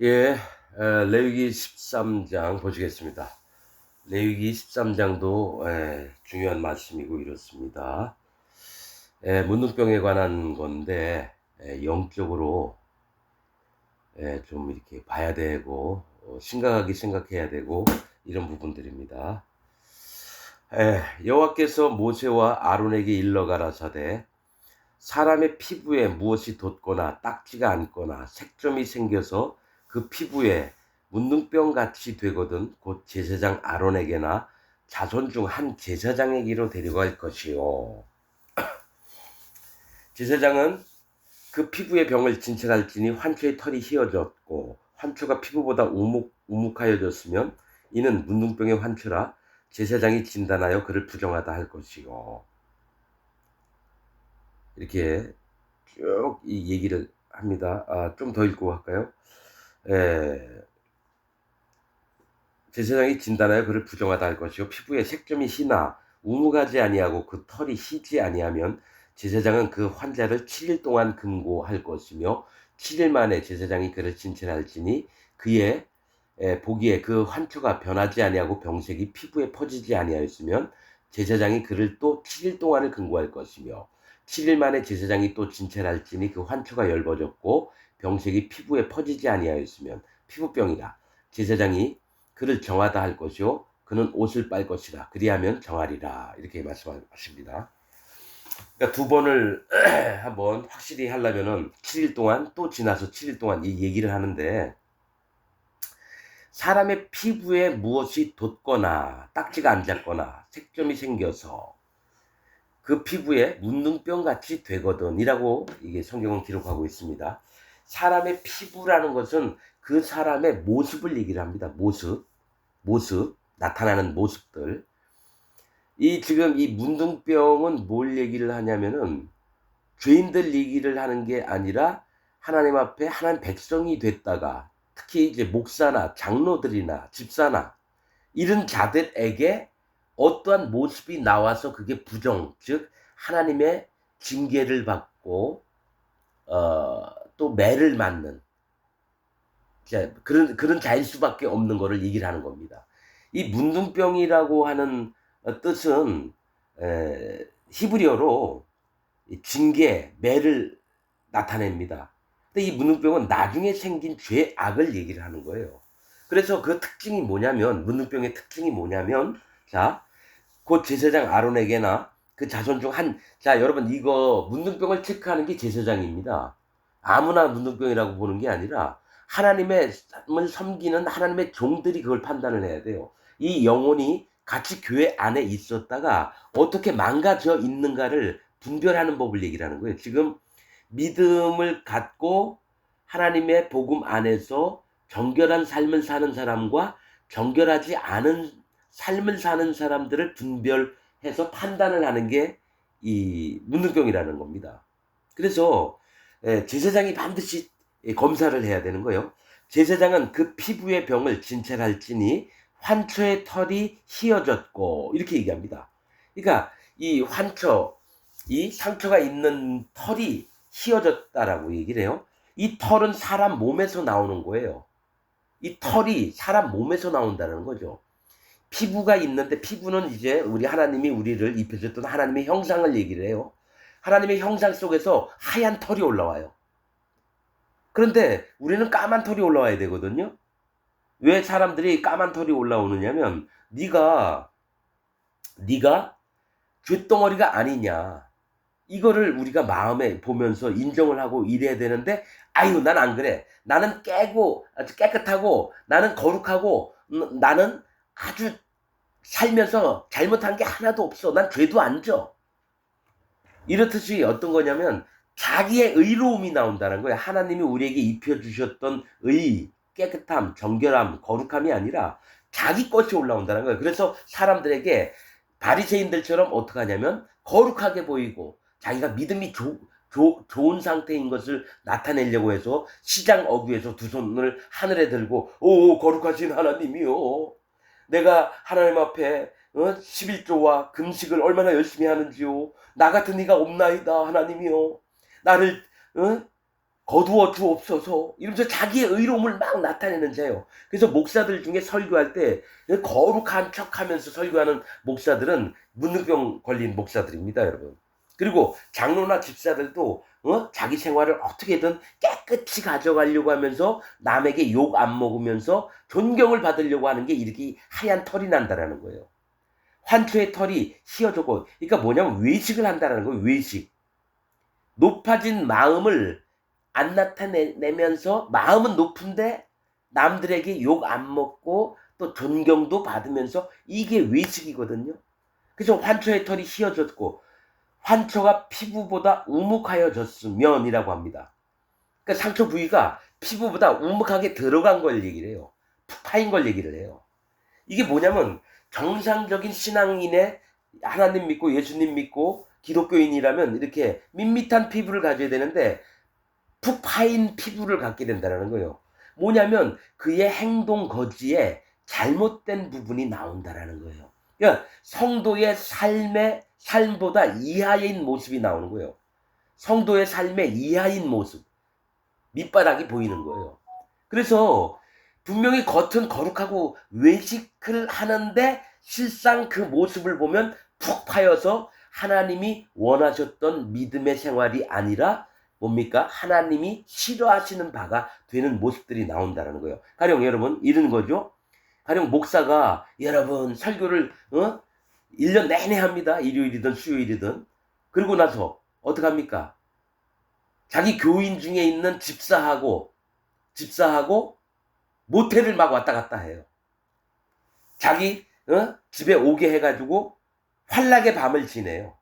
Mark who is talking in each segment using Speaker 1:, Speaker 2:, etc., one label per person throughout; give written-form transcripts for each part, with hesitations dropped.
Speaker 1: 예, 레위기 13장 보시겠습니다. 레위기 13장도 중요한 말씀이고 이렇습니다. 문둥병에 관한 건데 영적으로 좀 이렇게 봐야 되고 심각하게 생각해야 되고 이런 부분들입니다. 여호와께서 모세와 아론에게 일러 가라사대 사람의 피부에 무엇이 돋거나 딱지가 않거나 색점이 생겨서 그 피부에 문둥병같이 되거든 곧 제사장 아론에게나 자손 중 한 제사장에게로 데려갈 것이요. 제사장은 그 피부의 병을 진찰할지니 환초의 털이 휘어졌고 환초가 피부보다 우묵하여졌으면 이는 문둥병의 환초라 제사장이 진단하여 그를 부정하다 할 것이요. 이렇게 쭉 이 얘기를 합니다. 좀 더 읽고 할까요? 예, 제사장이 진단하여 그를 부정하다 할 것이요 피부에 색점이 희나 우무가지 아니하고 그 털이 희지 아니하면 제사장은 그 환자를 7일 동안 금고할 것이며 7일 만에 제사장이 그를 진찰할지니 그의 보기에 그 환초가 변하지 아니하고 병색이 피부에 퍼지지 아니하였으면 제사장이 그를 또 7일 동안을 금고할 것이며 7일 만에 제사장이 또 진찰할지니 그 환초가 엷어졌고 병색이 피부에 퍼지지 아니하였으면 피부병이라 제사장이 그를 정하다 할 것이요 그는 옷을 빨 것이라 그리하면 정하리라 이렇게 말씀하십니다. 그러니까 두 번을 한번 확실히 하려면은 7일 동안 또 지나서 7일 동안 이 얘기를 하는데 사람의 피부에 무엇이 돋거나 딱지가 안 잡거나 색점이 생겨서 그 피부에 문둥병 같이 되거든이라고 이게 성경은 기록하고 있습니다. 사람의 피부라는 것은 그 사람의 모습을 얘기를 합니다. 모습, 나타나는 모습들. 지금 이 문둥병은 뭘 얘기를 하냐면은 죄인들 얘기를 하는 게 아니라 하나님 앞에 하나님 백성이 됐다가 특히 이제 목사나 장로들이나 집사나 이런 자들에게 어떠한 모습이 나와서 그게 부정, 즉 하나님의 징계를 받고 또 매를 맞는 그런 자일 수밖에 없는 거를 얘기를 하는 겁니다. 이 문둥병이라고 하는 뜻은 히브리어로 징계, 매를 나타냅니다. 근데 이 문둥병은 나중에 생긴 죄악을 얘기를 하는 거예요. 그래서 그 특징이 뭐냐면 문둥병의 특징이 뭐냐면 자, 곧 제사장 아론에게나 그 자손 중 자 여러분 이거 문둥병을 체크하는 게 제사장입니다. 아무나 문둥병이라고 보는 게 아니라 하나님의 섬기는 하나님의 종들이 그걸 판단을 해야 돼요. 이 영혼이 같이 교회 안에 있었다가 어떻게 망가져 있는가를 분별하는 법을 얘기를 하는 거예요. 지금 믿음을 갖고 하나님의 복음 안에서 정결한 삶을 사는 사람과 정결하지 않은 삶을 사는 사람들을 분별해서 판단을 하는 게 이 문둥병이라는 겁니다. 그래서 제사장이 반드시 검사를 해야 되는 거예요. 제사장은 그 피부의 병을 진찰할지니 환초의 털이 휘어졌고 이렇게 얘기합니다. 그러니까 이 환초, 이 상처가 있는 털이 휘어졌다라고 얘기를 해요. 이 털은 사람 몸에서 나오는 거예요. 이 털이 사람 몸에서 나온다는 거죠. 피부가 있는데 피부는 이제 우리 하나님이 우리를 입혀줬던 하나님의 형상을 얘기를 해요. 하나님의 형상 속에서 하얀 털이 올라와요. 그런데 우리는 까만 털이 올라와야 되거든요. 왜 사람들이 까만 털이 올라오느냐면 네가 쇳덩어리가 아니냐. 이거를 우리가 마음에 보면서 인정을 하고 이래야 되는데 아유 난 안 그래. 나는 아주 깨끗하고 나는 거룩하고 나는 아주 살면서 잘못한 게 하나도 없어. 난 죄도 안 져. 이렇듯이 어떤 거냐면 자기의 의로움이 나온다는 거예요. 하나님이 우리에게 입혀주셨던 깨끗함, 정결함, 거룩함이 아니라 자기 것이 올라온다는 거예요. 그래서 사람들에게 바리새인들처럼 어떻게 하냐면 거룩하게 보이고 자기가 믿음이 좋은 상태인 것을 나타내려고 해서 시장 어귀에서 두 손을 하늘에 들고 오 거룩하신 하나님이요. 내가 하나님 앞에 11조와 금식을 얼마나 열심히 하는지요. 나 같은 이가 없나이다 하나님이요. 나를 거두어 주옵소서 이러면서 자기의 의로움을 막 나타내는 자예요. 그래서 목사들 중에 설교할 때 거룩한 척하면서 설교하는 목사들은 문둥병 걸린 목사들입니다, 여러분. 그리고 장로나 집사들도 자기 생활을 어떻게든 깨끗이 가져가려고 하면서 남에게 욕 안 먹으면서 존경을 받으려고 하는 게 이렇게 하얀 털이 난다라는 거예요. 환초의 털이 휘어졌고, 그러니까 뭐냐면 외식을 한다라는 거예요. 외식. 높아진 마음을 안 나타내면서 마음은 높은데 남들에게 욕 안 먹고 또 존경도 받으면서 이게 외식이거든요. 그래서 환초의 털이 휘어졌고 환초가 피부보다 우묵하여졌으면이라고 합니다. 그러니까 상처 부위가 피부보다 우묵하게 들어간 걸 얘기를 해요. 푹 파인 걸 얘기를 해요. 이게 뭐냐면 정상적인 신앙인의 하나님 믿고 예수님 믿고 기독교인이라면 이렇게 밋밋한 피부를 가져야 되는데 푹 파인 피부를 갖게 된다는 거예요. 뭐냐면 그의 행동 거지에 잘못된 부분이 나온다라는 거예요. 그러니까 성도의 삶보다 이하인 모습이 나오는 거예요. 성도의 삶의 이하인 모습, 밑바닥이 보이는 거예요. 그래서 분명히 겉은 거룩하고 외식을 하는데 실상 그 모습을 보면 푹 파여서 하나님이 원하셨던 믿음의 생활이 아니라 뭡니까? 하나님이 싫어하시는 바가 되는 모습들이 나온다는 거예요. 가령 여러분 이런 거죠. 가령 목사가 여러분 설교를 1년 내내 합니다. 일요일이든 수요일이든. 그러고 나서 어떡합니까? 자기 교인 중에 있는 집사하고 모텔을 막 왔다 갔다 해요. 자기 집에 오게 해가지고 환락의 밤을 지내요.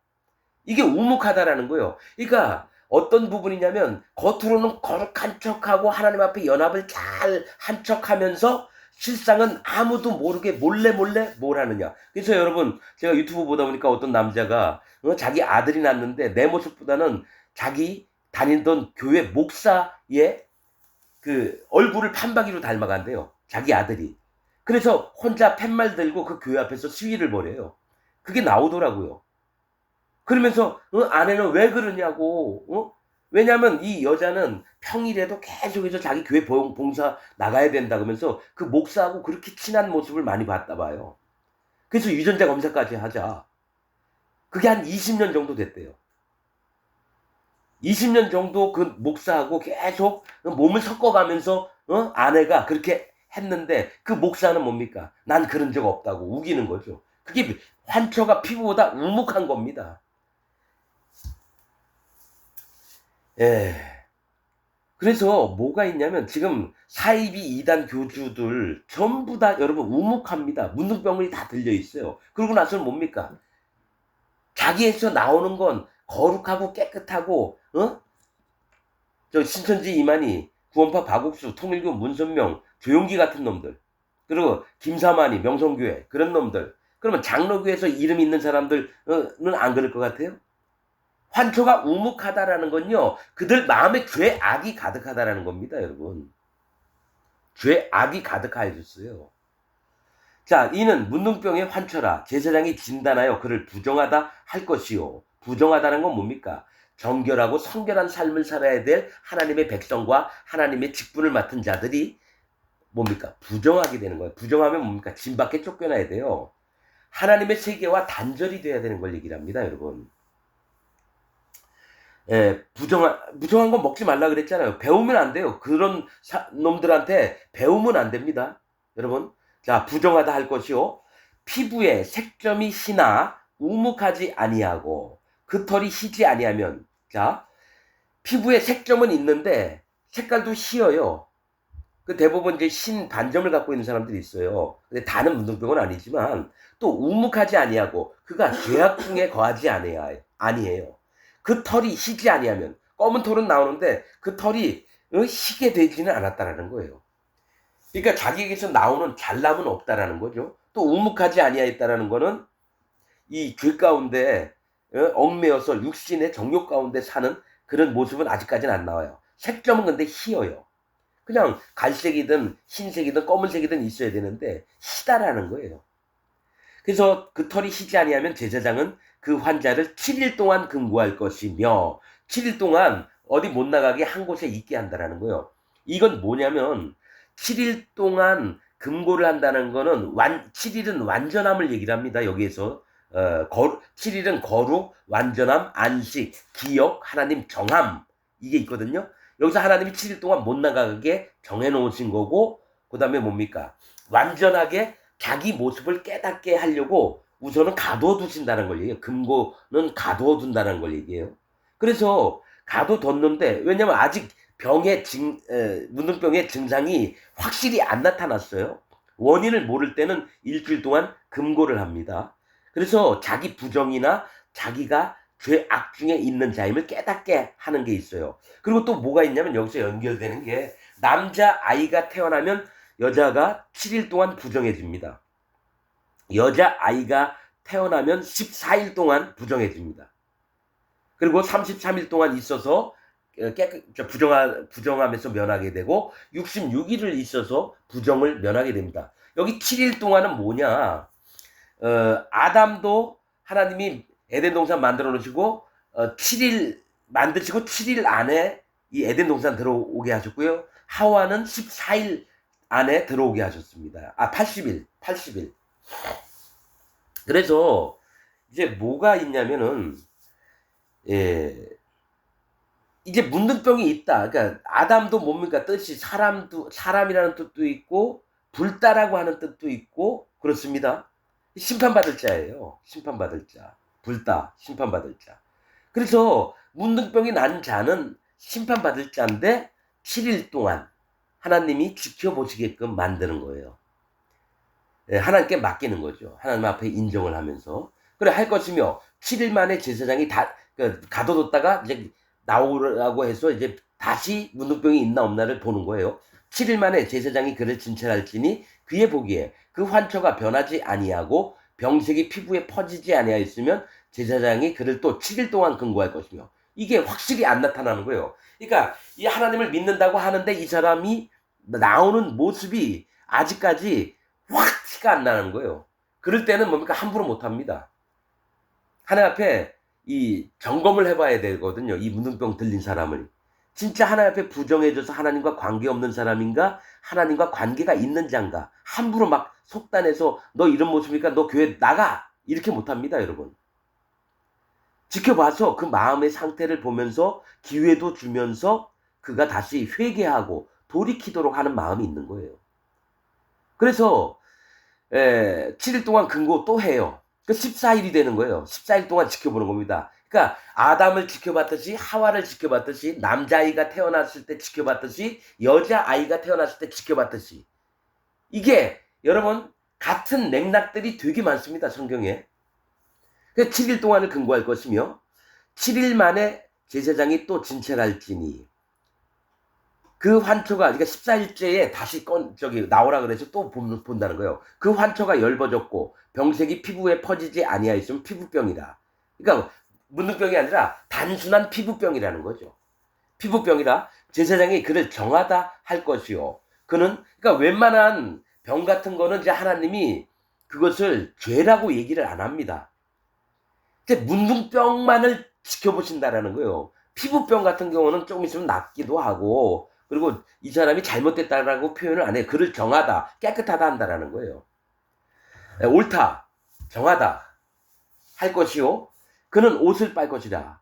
Speaker 1: 이게 우묵하다라는 거예요. 그러니까 어떤 부분이냐면 겉으로는 거룩한 척하고 하나님 앞에 연합을 잘 한 척하면서 실상은 아무도 모르게 몰래 뭘 하느냐. 그래서 여러분 제가 유튜브 보다 보니까 어떤 남자가 자기 아들이 낳았는데 내 모습보다는 자기 다니던 교회 목사의 그 얼굴을 판박이로 닮아간대요. 자기 아들이. 그래서 혼자 팻말 들고 그 교회 앞에서 시위를 벌여요. 그게 나오더라고요. 그러면서 아내는 왜 그러냐고. 왜냐하면 이 여자는 평일에도 계속해서 자기 교회 봉사 나가야 된다 그러면서 그 목사하고 그렇게 친한 모습을 많이 봤다 봐요. 그래서 유전자 검사까지 하자. 그게 한 20년 정도 됐대요. 20년 정도 그 목사하고 계속 몸을 섞어가면서 아내가 그렇게 했는데 그 목사는 뭡니까? 난 그런 적 없다고 우기는 거죠. 그게 환초가 피부보다 우묵한 겁니다. 예. 그래서 뭐가 있냐면 지금 사이비 이단 교주들 전부 다 여러분 우묵합니다. 문둥병이 다 들려 있어요. 그러고 나서는 뭡니까? 자기에서 나오는 건 거룩하고 깨끗하고 저 신천지 이만희, 구원파 박옥수, 통일교 문선명, 조용기 같은 놈들, 그리고 김사만이, 명성교회 그런 놈들. 그러면 장로교에서 이름 있는 사람들은 안 그럴 것 같아요? 환초가 우묵하다라는 건요, 그들 마음에 죄 악이 가득하다라는 겁니다, 여러분. 죄 악이 가득하여졌어요. 자, 이는 문둥병의 환초라 제사장이 진단하여 그를 부정하다 할 것이요. 부정하다는 건 뭡니까? 정결하고 성결한 삶을 살아야 될 하나님의 백성과 하나님의 직분을 맡은 자들이 뭡니까? 부정하게 되는 거예요. 부정하면 뭡니까? 진 밖에 쫓겨나야 돼요. 하나님의 세계와 단절이 돼야 되는 걸 얘기를 합니다, 여러분. 예, 부정한 건 먹지 말라 그랬잖아요. 배우면 안 돼요. 그런 놈들한테 배우면 안 됩니다. 여러분. 자, 부정하다 할 것이요. 피부에 색점이 희나 우묵하지 아니하고 그 털이 희지 아니하면, 자, 피부에 색점은 있는데 색깔도 희어요. 그 대부분 이제 흰 반점을 갖고 있는 사람들이 있어요. 근데 다는 문둥병은 아니지만 또 우묵하지 아니하고 그가 죄악중에 거하지 아니해요. 그 털이 희지 아니하면 검은 털은 나오는데 그 털이 희게 되지는 않았다라는 거예요. 그러니까 자기에게서 나오는 잘남은 없다라는 거죠. 또 우묵하지 아니하였다라는 거는 이 죄 가운데 얽매여서 육신의 정욕 가운데 사는 그런 모습은 아직까지는 안 나와요. 색점은 근데 희어요. 그냥 갈색이든 흰색이든 검은색이든 있어야 되는데 희다라는 거예요. 그래서 그 털이 희지 아니하면 제사장은 그 환자를 7일 동안 금고할 것이며 7일 동안 어디 못 나가게 한 곳에 있게 한다라는 거예요. 이건 뭐냐면 7일 동안 금고를 한다는 거는 7일은 완전함을 얘기를 합니다. 여기에서 7일은 거룩, 완전함, 안식, 기억, 하나님 정함 이게 있거든요. 여기서 하나님이 7일 동안 못 나가게 정해놓으신 거고 그 다음에 뭡니까? 완전하게 자기 모습을 깨닫게 하려고 우선은 가둬두신다는 걸 얘기해요. 금고는 가둬둔다는 걸 얘기해요. 그래서 가둬뒀는데 왜냐면 아직 문둥병의 증상이 확실히 안 나타났어요. 원인을 모를 때는 일주일 동안 금고를 합니다. 그래서 자기 부정이나 자기가 죄악 중에 있는 자임을 깨닫게 하는 게 있어요. 그리고 또 뭐가 있냐면 여기서 연결되는 게 남자 아이가 태어나면 여자가 7일 동안 부정해집니다. 여자 아이가 태어나면 14일 동안 부정해집니다. 그리고 33일 동안 있어서 부정함에서 면하게 되고 66일을 있어서 부정을 면하게 됩니다. 여기 7일 동안은 뭐냐? 아담도 하나님이 에덴 동산 만들어 놓으시고 7일 만드시고 7일 안에 이 에덴 동산 들어오게 하셨고요. 하와는 14일 안에 들어오게 하셨습니다. 80일. 그래서 이제 뭐가 있냐면은 이제 문둥병이 있다. 그러니까 아담도 뭡니까? 뜻이 사람이라는 뜻도 있고 불다라고 하는 뜻도 있고 그렇습니다. 심판받을 자예요. 심판받을 자. 불다, 심판받을 자. 그래서 문둥병이 난 자는 심판받을 자인데 7일 동안 하나님이 지켜보시게끔 만드는 거예요. 하나님께 맡기는 거죠. 하나님 앞에 인정을 하면서. 그래 할 것이며 7일 만에 제사장이 가둬뒀다가 이제 나오라고 해서 이제 다시 문둥병이 있나 없나를 보는 거예요. 7일 만에 제사장이 그를 진찰할지니 그의 보기에 그 환초가 변하지 아니하고 병색이 피부에 퍼지지 아니하였으면 제사장이 그를 또 7일 동안 금고할 것이며 이게 확실히 안 나타나는 거예요. 그러니까 이 하나님을 믿는다고 하는데 이 사람이 나오는 모습이 아직까지 확 티가 안 나는 거예요. 그럴 때는 뭡니까? 함부로 못 합니다. 하나님 앞에 이 점검을 해봐야 되거든요. 이 문둥병 들린 사람을. 진짜 하나님 앞에 부정해져서 하나님과 관계없는 사람인가? 하나님과 관계가 있는 자인가? 함부로 막 속단해서 너 이런 모습이니까 너 교회 나가! 이렇게 못합니다, 여러분. 지켜봐서 그 마음의 상태를 보면서 기회도 주면서 그가 다시 회개하고 돌이키도록 하는 마음이 있는 거예요. 그래서 7일 동안 금고 또 해요. 그 14일이 되는 거예요. 14일 동안 지켜보는 겁니다. 그러니까 아담을 지켜봤듯이 하와를 지켜봤듯이 남자아이가 태어났을 때 지켜봤듯이 여자아이가 태어났을 때 지켜봤듯이 이게 여러분 같은 맥락들이 되게 많습니다. 성경에. 7일 동안을 금고할 것이며 7일 만에 제사장이 또 진찰할지니 그 환초가 그러니까 14일째에 다시 나오라 그래서 또 본다는 거예요. 그 환초가 엷어졌고 병색이 피부에 퍼지지 아니하였으면 피부병이다. 그러니까 문둥병이 아니라 단순한 피부병이라는 거죠. 피부병이라 제사장이 그를 정하다 할 것이요. 그는 그러니까 웬만한 병 같은 거는 이제 하나님이 그것을 죄라고 얘기를 안 합니다. 근데 문둥병만을 지켜보신다라는 거예요. 피부병 같은 경우는 조금 있으면 낫기도 하고 그리고 이 사람이 잘못됐다라고 표현을 안 해요. 그를 정하다, 깨끗하다 한다라는 거예요. 옳다, 정하다 할 것이요. 그는 옷을 빨 것이다.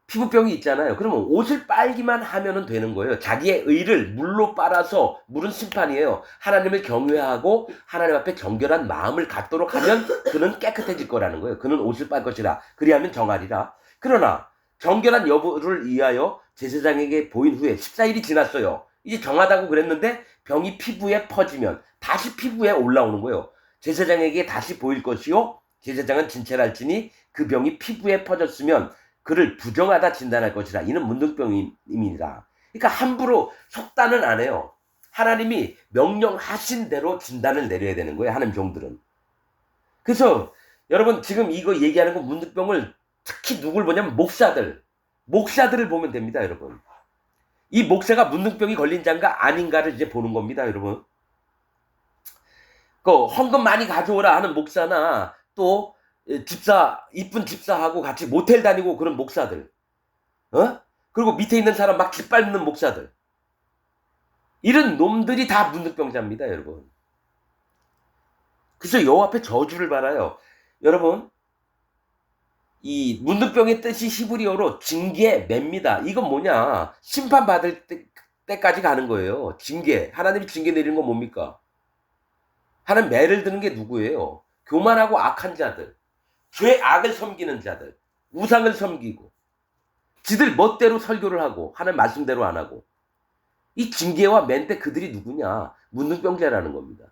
Speaker 1: 피부병이 있잖아요. 그러면 옷을 빨기만 하면 되는 거예요. 자기의 의를 물로 빨아서 물은 심판이에요. 하나님을 경외하고 하나님 앞에 정결한 마음을 갖도록 하면 그는 깨끗해질 거라는 거예요. 그는 옷을 빨 것이라. 그리하면 정하리라. 그러나 정결한 여부를 위하여 제사장에게 보인 후에 14일이 지났어요. 이제 정하다고 그랬는데 병이 피부에 퍼지면 다시 피부에 올라오는 거예요. 제사장에게 다시 보일 것이요. 제사장은 진찰할지니 그 병이 피부에 퍼졌으면 그를 부정하다 진단할 것이라. 이는 문둥병임이니라. 그러니까 함부로 속단은 안 해요. 하나님이 명령하신 대로 진단을 내려야 되는 거예요. 하나님 종들은. 그래서 여러분 지금 이거 얘기하는 거 문둥병을 특히 누굴 보냐면 목사들을 보면 됩니다. 여러분. 이 목사가 문둥병이 걸린 자인가 아닌가를 이제 보는 겁니다. 여러분. 그 헌금 많이 가져오라 하는 목사나 또 이쁜 집사하고 같이 모텔 다니고 그런 목사들. 그리고 밑에 있는 사람 막 짓밟는 목사들. 이런 놈들이 다 문둥병자입니다, 여러분. 그래서 여호와 앞에 저주를 받아요. 여러분, 이 문둥병의 뜻이 히브리어로 징계, 맵니다. 이건 뭐냐? 심판받을 때까지 가는 거예요. 징계. 하나님이 징계 내리는 건 뭡니까? 하나님 매를 드는 게 누구예요? 교만하고 악한 자들, 죄악을 섬기는 자들, 우상을 섬기고, 지들 멋대로 설교를 하고, 하나님 말씀대로 안 하고, 이 징계와 맨 때 그들이 누구냐? 문둥병자라는 겁니다.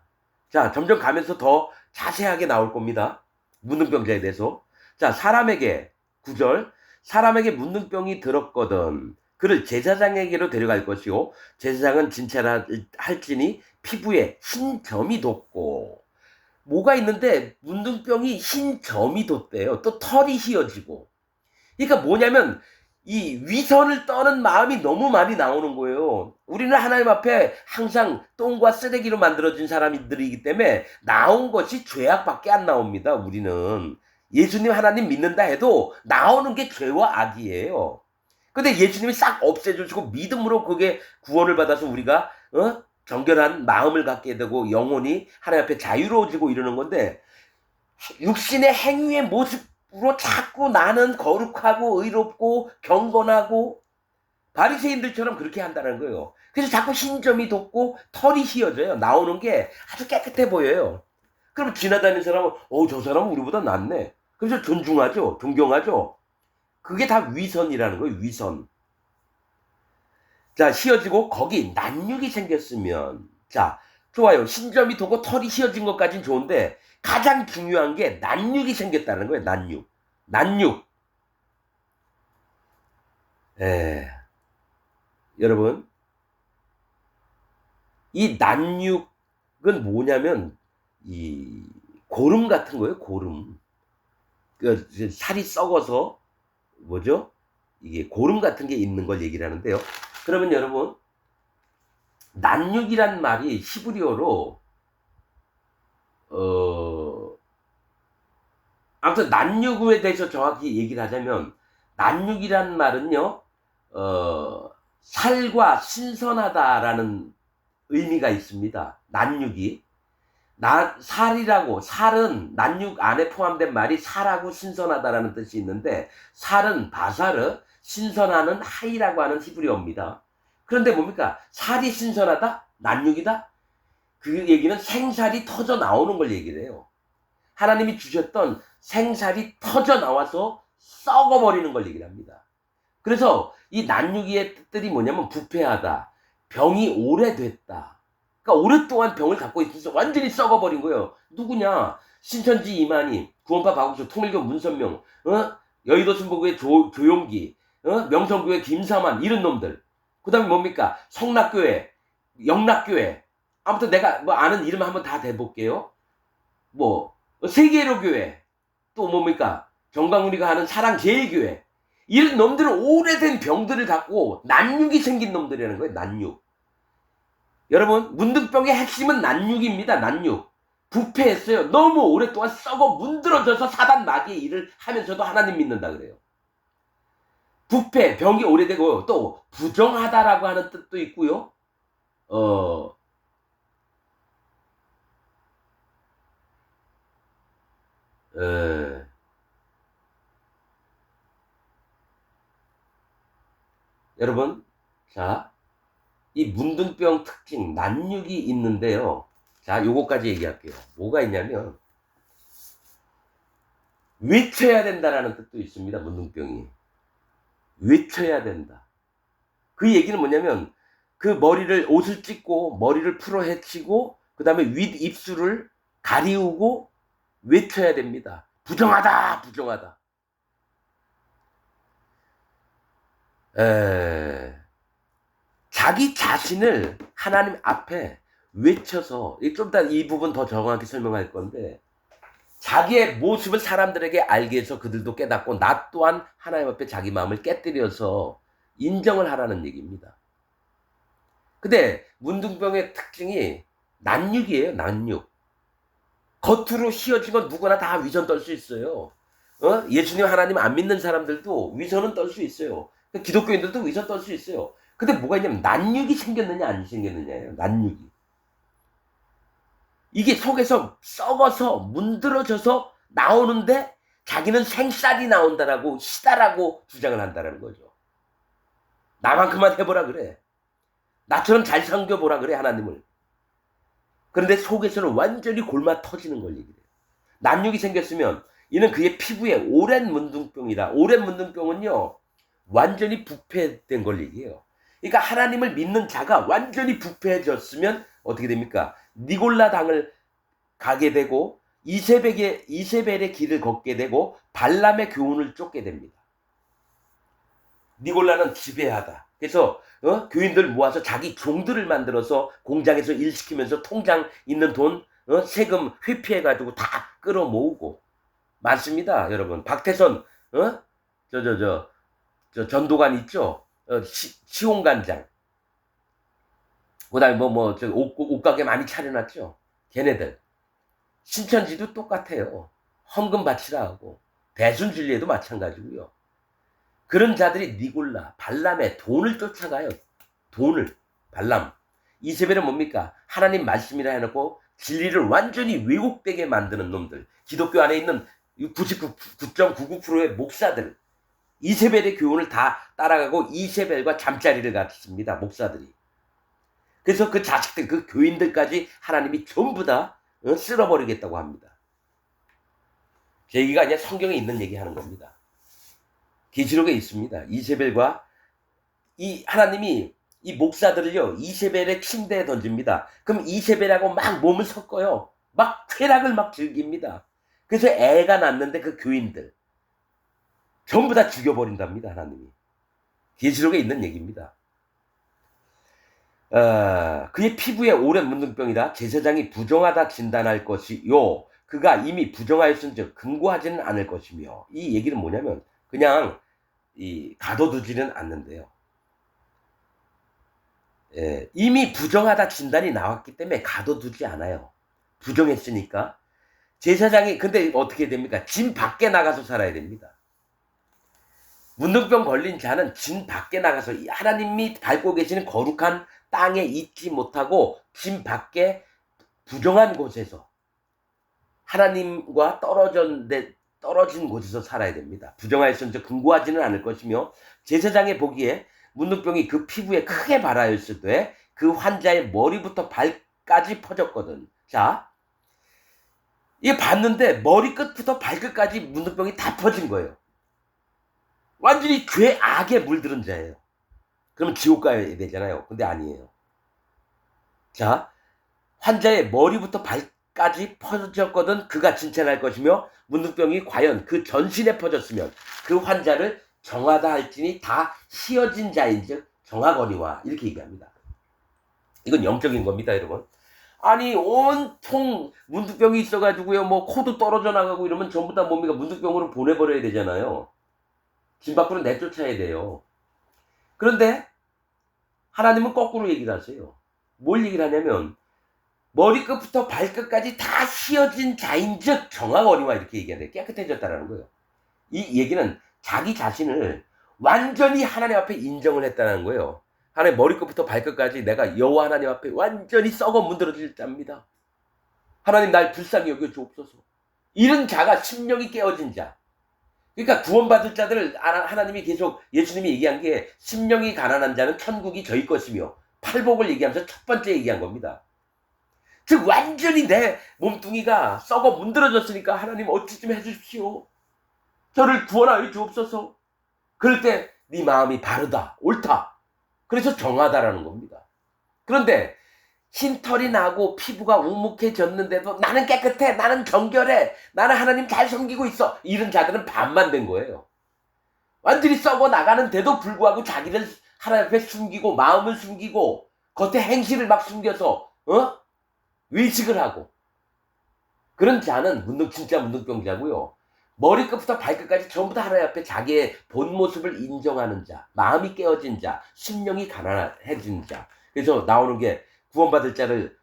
Speaker 1: 자, 점점 가면서 더 자세하게 나올 겁니다. 문둥병자에 대해서. 자, 사람에게 9절 사람에게 문둥병이 들었거든 그를 제사장에게로 데려갈 것이요 제사장은 진찰 할지니 피부에 흰 점이 돋고 뭐가 있는데 문둥병이 흰 점이 돋대요. 또 털이 휘어지고. 그러니까 뭐냐면 이 위선을 떠는 마음이 너무 많이 나오는 거예요. 우리는 하나님 앞에 항상 똥과 쓰레기로 만들어진 사람들이기 때문에 나온 것이 죄악밖에 안 나옵니다. 우리는 예수님 하나님 믿는다 해도 나오는 게 죄와 악이에요. 근데 예수님이 싹 없애주시고 믿음으로 그게 구원을 받아서 우리가 정결한 마음을 갖게 되고 영혼이 하나님 앞에 자유로워지고 이러는 건데 육신의 행위의 모습으로 자꾸 나는 거룩하고 의롭고 경건하고 바리새인들처럼 그렇게 한다는 거예요. 그래서 자꾸 흰 점이 돋고 털이 휘어져요. 나오는 게 아주 깨끗해 보여요. 그럼 지나다니는 사람은 저 사람은 우리보다 낫네. 그래서 존중하죠. 존경하죠. 그게 다 위선이라는 거예요. 위선. 자, 휘어지고 거기 난육이 생겼으면 자, 좋아요. 흰점이 돋고 털이 휘어진 것까지는 좋은데 가장 중요한 게 난육이 생겼다는 거예요. 난육. 난육. 여러분, 이 난육은 뭐냐면 이 고름 같은 거예요. 고름. 그 살이 썩어서 뭐죠? 이게 고름 같은 게 있는 걸 얘기를 하는데요. 그러면 여러분, 난육이란 말이 히브리어로 아무튼 난육에 대해서 정확히 얘기를 하자면 난육이란 말은요 살과 신선하다라는 의미가 있습니다. 난육이 살이라고 살은 난육 안에 포함된 말이 살하고 신선하다라는 뜻이 있는데 살은 바사르 신선하는 하이라고 하는 히브리어입니다. 그런데 뭡니까? 살이 신선하다? 난육이다? 그 얘기는 생살이 터져 나오는 걸 얘기를 해요. 하나님이 주셨던 생살이 터져 나와서 썩어버리는 걸 얘기를 합니다. 그래서 이 난육이의 뜻들이 뭐냐면 부패하다, 병이 오래됐다. 그러니까 오랫동안 병을 갖고 있어서 완전히 썩어버린 거예요. 누구냐? 신천지 이만희, 구원파 박옥수, 통일교 문선명, 여의도 순복음의 조용기, 명성교회 김사만 이런 놈들. 그 다음에 뭡니까? 성락교회, 영락교회. 아무튼 내가 뭐 아는 이름 한번 다 대볼게요. 뭐 세계로교회, 또 뭡니까? 정광훈이가 하는 사랑제일교회. 이런 놈들은 오래된 병들을 갖고 난육이 생긴 놈들이라는 거예요. 난육. 여러분, 문둥병의 핵심은 난육입니다. 난육. 부패했어요. 너무 오랫동안 썩어 문드러져서 사단 마귀의 일을 하면서도 하나님 믿는다 그래요. 부패, 병이 오래되고 또 부정하다라고 하는 뜻도 있고요. 여러분, 자, 이 문둥병 특징, 난육이 있는데요. 자, 요거까지 얘기할게요. 뭐가 있냐면, 외쳐야 된다라는 뜻도 있습니다. 문둥병이. 외쳐야 된다. 그 얘기는 뭐냐면, 그 옷을 찢고, 머리를 풀어 헤치고, 그 다음에 윗 입술을 가리우고, 외쳐야 됩니다. 부정하다, 부정하다. 자기 자신을 하나님 앞에 외쳐서 좀 이따 이 부분 더 정확히 설명할 건데 자기의 모습을 사람들에게 알게 해서 그들도 깨닫고 나 또한 하나님 앞에 자기 마음을 깨뜨려서 인정을 하라는 얘기입니다. 근데 문둥병의 특징이 난육이에요. 난육. 겉으로 휘어진 건 누구나 다 위선 떨 수 있어요. 예수님 하나님 안 믿는 사람들도 위선은 떨 수 있어요. 기독교인들도 의사 떨 수 있어요. 근데 뭐가 있냐면 난육이 생겼느냐 안 생겼느냐예요. 난육이. 이게 속에서 썩어서 문드러져서 나오는데 자기는 생쌀이 나온다라고 시다라고 주장을 한다라는 거죠. 나만큼만 해보라 그래. 나처럼 잘 섬겨보라 그래 하나님을. 그런데 속에서는 완전히 골마 터지는 걸 얘기해요. 난육이 생겼으면 이는 그의 피부에 오랜 문둥병이다. 오랜 문둥병은요 완전히 부패된 걸 얘기해요. 그러니까 하나님을 믿는 자가 완전히 부패해졌으면 어떻게 됩니까? 니골라 당을 가게 되고 이세벨의 길을 걷게 되고 발람의 교훈을 쫓게 됩니다. 니골라는 지배하다. 그래서 교인들 모아서 자기 종들을 만들어서 공장에서 일 시키면서 통장 있는 돈 세금 회피해가지고 다 끌어모으고 많습니다, 여러분. 박태선 저 전도관 있죠? 시홍간장. 그다음에 옷가게 많이 차려놨죠. 걔네들. 신천지도 똑같아요. 헌금 바치라 하고 대순진리에도 마찬가지고요. 그런 자들이 니골라, 발람의 돈을 쫓아가요. 돈을. 발람. 이세벨은 뭡니까? 하나님 말씀이라 해놓고 진리를 완전히 왜곡되게 만드는 놈들. 기독교 안에 있는 99.99%의 목사들. 이세벨의 교훈을 다 따라가고 이세벨과 잠자리를 갖습니다. 목사들이. 그래서 그 자식들, 그 교인들까지 하나님이 전부 다 쓸어버리겠다고 합니다. 제 얘기가 아니라 성경에 있는 얘기 하는 겁니다. 계시록에 있습니다. 이세벨과 이 하나님이 이 목사들을요 이세벨의 침대에 던집니다. 그럼 이세벨하고 막 몸을 섞어요. 막 쾌락을 막 즐깁니다. 그래서 애가 낳는데 그 교인들 전부 다 죽여버린답니다. 하나님이. 계시록에 있는 얘기입니다. 그의 피부에 오랜 문둥병이다. 제사장이 부정하다 진단할 것이요. 그가 이미 부정하였은즉 금고하지는 않을 것이며. 이 얘기는 뭐냐면 그냥 가둬두지는 않는데요. 이미 부정하다 진단이 나왔기 때문에 가둬두지 않아요. 부정했으니까. 제사장이 근데 어떻게 됩니까? 진 밖에 나가서 살아야 됩니다. 문둥병 걸린 자는 진 밖에 나가서 하나님이 밟고 계시는 거룩한 땅에 있지 못하고 진 밖에 부정한 곳에서 하나님과 떨어진 곳에서 살아야 됩니다. 부정하였은즉 금고하지는 않을 것이며 제사장의 보기에 문둥병이 그 피부에 크게 발하였을 때 그 환자의 머리부터 발까지 퍼졌거든. 자, 이게 봤는데 머리끝부터 발끝까지 문둥병이 다 퍼진 거예요. 완전히 죄악에 물들은 자예요. 그러면 지옥 가야 되잖아요. 근데 아니에요. 자, 환자의 머리부터 발까지 퍼졌거든 그가 칭찬할 것이며 문둥병이 과연 그 전신에 퍼졌으면 그 환자를 정하다 할지니 다 씌어진 자인즉 정하거니와 이렇게 얘기합니다. 이건 영적인 겁니다, 여러분. 아니 온통 문둥병이 있어가지고요 뭐 코도 떨어져 나가고 이러면 전부 다 뭡니까? 문둥병으로 보내버려야 되잖아요. 진 밖으로 내쫓아야 돼요. 그런데 하나님은 거꾸로 얘기를 하세요. 뭘 얘기를 하냐면 머리끝부터 발끝까지 다 씌어진 자인즉 정하거니와 이렇게 얘기하는데 깨끗해졌다는 거예요. 이 얘기는 자기 자신을 완전히 하나님 앞에 인정을 했다는 거예요. 하나님 머리끝부터 발끝까지 내가 여호와 하나님 앞에 완전히 썩어 문드러질 자입니다. 하나님 날 불쌍히 여겨 주옵소서. 이런 자가 심령이 깨어진 자. 그러니까 구원받을 자들을 하나님이 계속 예수님이 얘기한 게 심령이 가난한 자는 천국이 저희 것이며 팔복을 얘기하면서 첫 번째 얘기한 겁니다. 즉 완전히 내 몸뚱이가 썩어 문드러졌으니까 하나님 어찌 좀 해주십시오. 저를 구원하여 주옵소서. 그럴 때 네 마음이 바르다, 옳다. 그래서 정하다라는 겁니다. 그런데 흰털이 나고 피부가 우묵해졌는데도 나는 깨끗해, 나는 정결해, 나는 하나님 잘 섬기고 있어. 이런 자들은 반만 된 거예요. 완전히 썩어 나가는데도 불구하고 자기를 하나님 앞에 숨기고 마음을 숨기고 겉에 행실을 막 숨겨서 외식을 하고 그런 자는 진짜 문둥병자고요. 머리끝부터 발끝까지 전부 다 하나님 앞에 자기의 본 모습을 인정하는 자, 마음이 깨어진 자, 심령이 가난해진 자. 그래서 나오는 게 구원받을 자를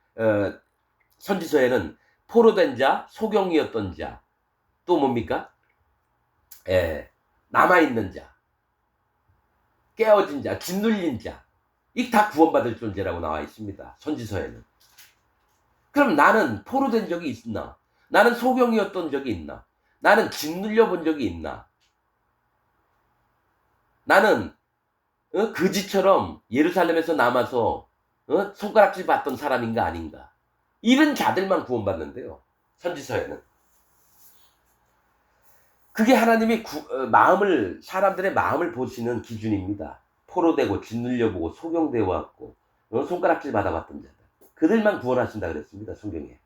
Speaker 1: 선지서에는 포로된 자, 소경이었던 자, 또 뭡니까? 남아있는 자. 깨어진 자, 짓눌린 자, 이 다 구원받을 존재라고 나와 있습니다. 선지서에는. 그럼 나는 포로된 적이 있나? 나는 소경이었던 적이 있나? 나는 짓눌려 본 적이 있나? 나는 그지처럼 예루살렘에서 남아서 손가락질 받던 사람인가 아닌가? 이런 자들만 구원받는데요. 선지서에는. 그게 하나님이 사람들의 마음을 보시는 기준입니다. 포로되고 짓눌려보고 소경되어 왔고 손가락질 받아봤던 자들. 그들만 구원하신다 그랬습니다. 성경에.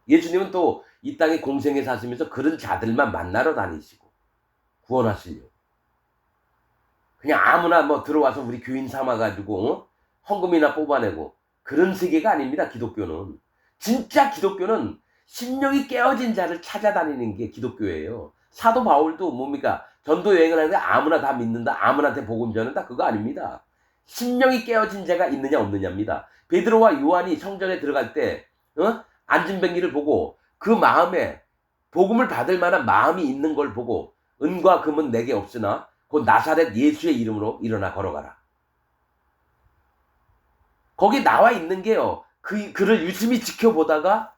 Speaker 1: 예수님은 또 이 땅에 공생에 사시면서 그런 자들만 만나러 다니시고 구원하시려고. 그냥 아무나 뭐 들어와서 우리 교인 삼아가지고 헌금이나 뽑아내고 그런 세계가 아닙니다. 기독교는. 진짜 기독교는 심령이 깨어진 자를 찾아다니는 게 기독교예요. 사도 바울도 뭡니까? 전도 여행을 하는데 아무나 다 믿는다. 아무나한테 복음 전한다. 그거 아닙니다. 심령이 깨어진 자가 있느냐 없느냐입니다. 베드로와 요한이 성전에 들어갈 때 안진뱅이를 보고 그 마음에 복음을 받을 만한 마음이 있는 걸 보고 은과 금은 내게 없으나 곧 나사렛 예수의 이름으로 일어나 걸어가라. 거기 나와 있는 게요. 그를 유심히 지켜보다가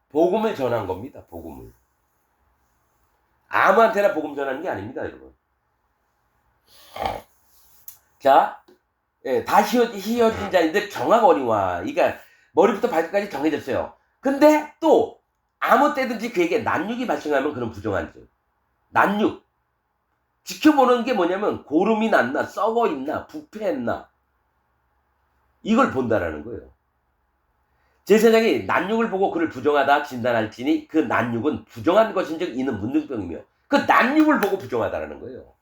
Speaker 1: 복음을 전한 겁니다. 복음을. 아무한테나 복음 전하는 게 아닙니다, 여러분. 자, 다 희어진 자인데 정하거니와. 그러니까 머리부터 발끝까지 정해졌어요. 근데 또 아무 때든지 그에게 난육이 발생하면 그런 부정한 죄. 난육. 지켜보는 게 뭐냐면 고름이 났나, 썩어 있나, 부패했나. 이걸 본다라는 거예요. 제사장이 난육을 보고 그를 부정하다 진단할지니 그 난육은 부정한 것인즉 이는 문둥병이며 그 난육을 보고 부정하다라는 거예요.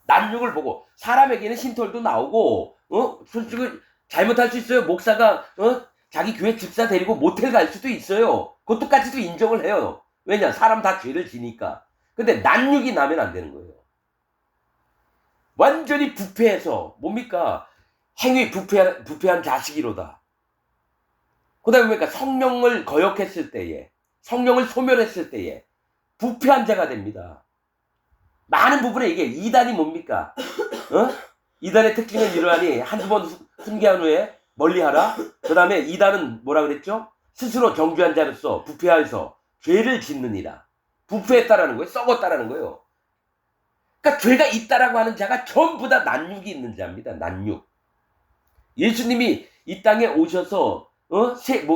Speaker 1: 난육을 보고 사람에게는 신털도 나오고 솔직히 잘못할 수 있어요. 목사가 자기 교회 집사 데리고 모텔 갈 수도 있어요. 그것도까지도 인정을 해요. 왜냐? 사람 다 죄를 지니까. 근데 난육이 나면 안 되는 거예요. 완전히 부패해서 뭡니까? 행위 부패한 자식이로다. 그 다음에 뭡니까? 성령을 거역했을 때에, 성령을 소멸했을 때에 부패한 자가 됩니다. 많은 부분에 이게 이단이 뭡니까? 이단의 특징은 이러하니 한두 번 훈계한 후에 멀리하라. 그 다음에 이단은 뭐라 그랬죠? 스스로 정죄한 자로서 부패하여서 죄를 짓느니라. 부패했다라는 거예요. 썩었다라는 거예요. 그러니까 죄가 있다라고 하는 자가 전부 다 난육이 있는 자입니다. 난육. 예수님이 이 땅에 오셔서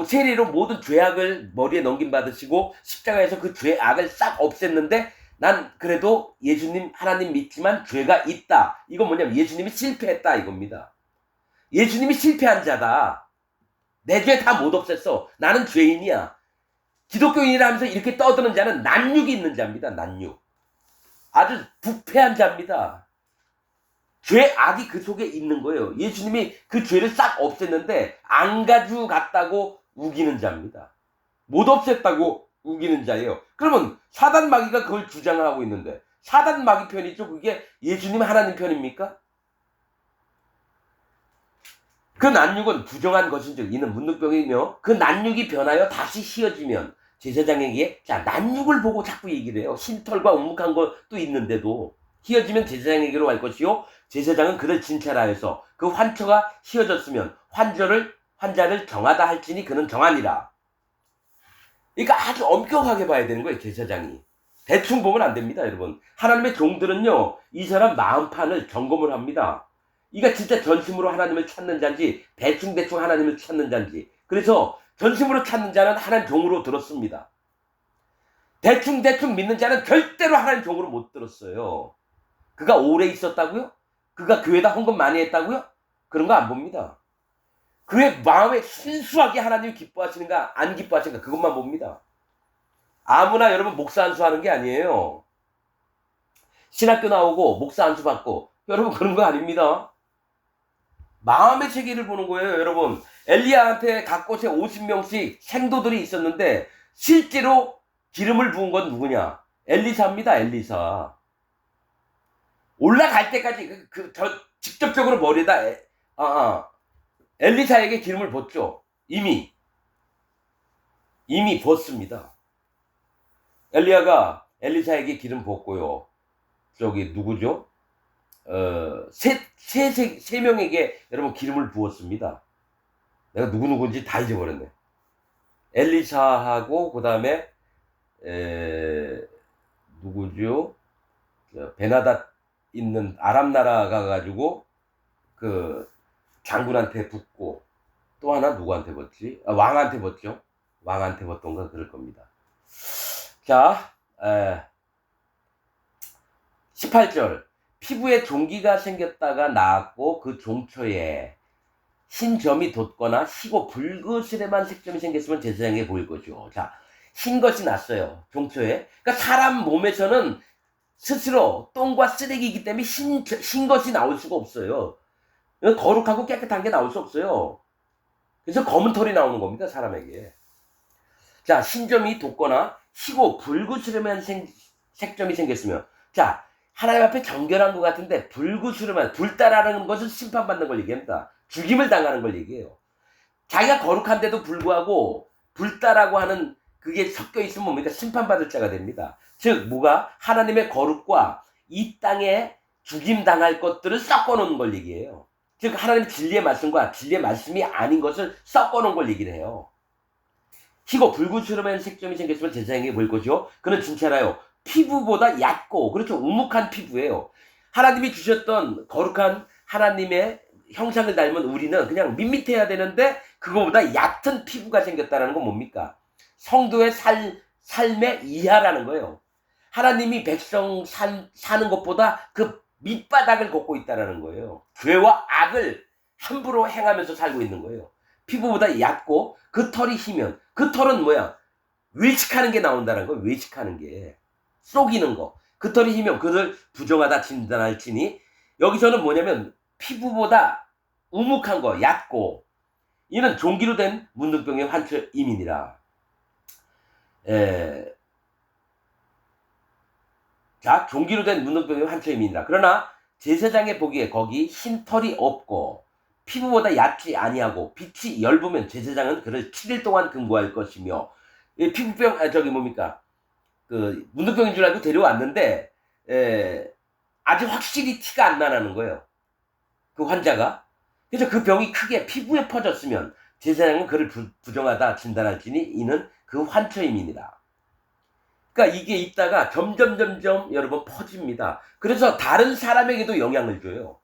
Speaker 1: 세례로 모든 죄악을 머리에 넘김받으시고 십자가에서 그 죄악을 싹 없앴는데 난 그래도 예수님 하나님 믿지만 죄가 있다. 이건 뭐냐면 예수님이 실패했다 이겁니다. 예수님이 실패한 자다. 내 죄 다 못 없앴어. 나는 죄인이야. 기독교인이라 하면서 이렇게 떠드는 자는 난육이 있는 자입니다. 난육. 아주 부패한 자입니다. 죄악이 그 속에 있는 거예요. 예수님이 그 죄를 싹 없앴는데 안 가져갔다고 우기는 자입니다. 못 없앴다고 우기는 자예요. 그러면 사단 마귀가 그걸 주장을 하고 있는데 사단 마귀 편이죠. 그게 예수님 하나님 편입니까? 그 난육은 부정한 것인즉 이는 문둥병이며 그 난육이 변하여 다시 휘어지면 제사장에게 자 난육을 보고 자꾸 얘기를 해요. 흰털과 우묵한 것도 있는데도 휘어지면 제사장에게로 갈 것이요 제사장은 그를 진찰하여서 그 환처가 휘어졌으면 환자를 정하다 할지니 그는 정하니라. 그러니까 아주 엄격하게 봐야 되는 거예요. 제사장이. 대충 보면 안 됩니다. 여러분. 하나님의 종들은요. 이 사람 마음판을 점검을 합니다. 이가 진짜 전심으로 하나님을 찾는 자인지 대충 하나님을 찾는 자인지. 그래서 전심으로 찾는 자는 하나님 종으로 들었습니다. 대충 믿는 자는 절대로 하나님 종으로 못 들었어요. 그가 오래 있었다고요? 그가 교회다 헌금 많이 했다고요? 그런 거 안 봅니다. 그의 마음에 순수하게 하나님이 기뻐하시는가 안 기뻐하시는가 그것만 봅니다. 아무나 여러분 목사 안수 하는 게 아니에요. 신학교 나오고 목사 안수 받고 여러분 그런 거 아닙니다. 마음의 세계를 보는 거예요. 여러분 엘리야한테 각 곳에 50명씩 생도들이 있었는데 실제로 기름을 부은 건 누구냐? 엘리사입니다. 엘리사. 올라갈 때까지 직접적으로 머리에다 엘리사에게 기름을 붓죠. 이미 부었습니다. 엘리야가 엘리사에게 기름 붓고요. 저기 누구죠? 세 명에게 여러분 기름을 부었습니다. 내가 누구인지 다 잊어버렸네. 엘리사하고 그 다음에 누구죠? 베나닷 있는 아람 나라 가가지고 그 장군한테 붙고 또 하나 누구한테 붙지? 왕한테 붙죠. 왕한테 붙던가 그럴 겁니다. 자, 18절 피부에 종기가 생겼다가 나았고 그 종초에 흰 점이 돋거나 희고 붉으스레만 색점이 생겼으면 제사장에 보일 거죠. 자, 흰 것이 났어요. 종초에. 그러니까 사람 몸에서는 스스로 똥과 쓰레기이기 때문에 흰 것이 나올 수가 없어요. 거룩하고 깨끗한 게 나올 수 없어요. 그래서 검은 털이 나오는 겁니다, 사람에게. 자, 흰점이 돋거나 희고 붉으스레만 색점이 생겼으면, 자, 하나님 앞에 정결한 것 같은데 붉으스레만, 불따라는 것은 심판받는 걸 얘기합니다. 죽임을 당하는 걸 얘기해요. 자기가 거룩한데도 불구하고 불따라고 하는 그게 섞여 있으면 뭡니까? 심판받을 자가 됩니다. 즉 뭐가? 하나님의 거룩과 이 땅에 죽임 당할 것들을 섞어놓은 걸 얘기해요. 즉 하나님 진리의 말씀과 진리의 말씀이 아닌 것을 섞어놓은 걸 얘기를 해요. 희고 붉으스름한 색점이 생겼으면 제사장에게 보일 것이요 그는 진짜라요 피부보다 얕고, 그렇죠, 우묵한 피부예요. 하나님이 주셨던 거룩한 하나님의 형상을 닮은 우리는 그냥 밋밋해야 되는데 그거보다 얕은 피부가 생겼다는 건 뭡니까? 성도의 삶의 이하라는 거예요. 하나님이 백성 사는 것보다 그 밑바닥을 걷고 있다는 거예요. 죄와 악을 함부로 행하면서 살고 있는 거예요. 피부보다 얕고 그 털이 희면, 그 털은 뭐야? 외식하는 게 나온다는 거예요. 외식하는 게. 속이는 거. 그 털이 희면 그를 부정하다 진단할지니, 여기서는 뭐냐면 피부보다 우묵한 거, 얕고, 이는 종기로 된 문둥병의 환처임이니라. 자, 종기로 된 문둥병의 환처임이니라. 그러나 제사장의 보기에 거기 흰 털이 없고 피부보다 얕지 아니하고 빛이 엷으면 제사장은 그를 7일 동안 근고할 것이며, 피부병, 뭡니까? 그 문둥병인 줄 알고 데려왔는데 아주 확실히 티가 안 나는 거예요. 그 환자가. 그래서 그 병이 크게 피부에 퍼졌으면 제사장은 그를 부정하다 진단할지니 이는 그 환처임이니라. 그러니까 이게 있다가 점점 여러분 퍼집니다. 그래서 다른 사람에게도 영향을 줘요.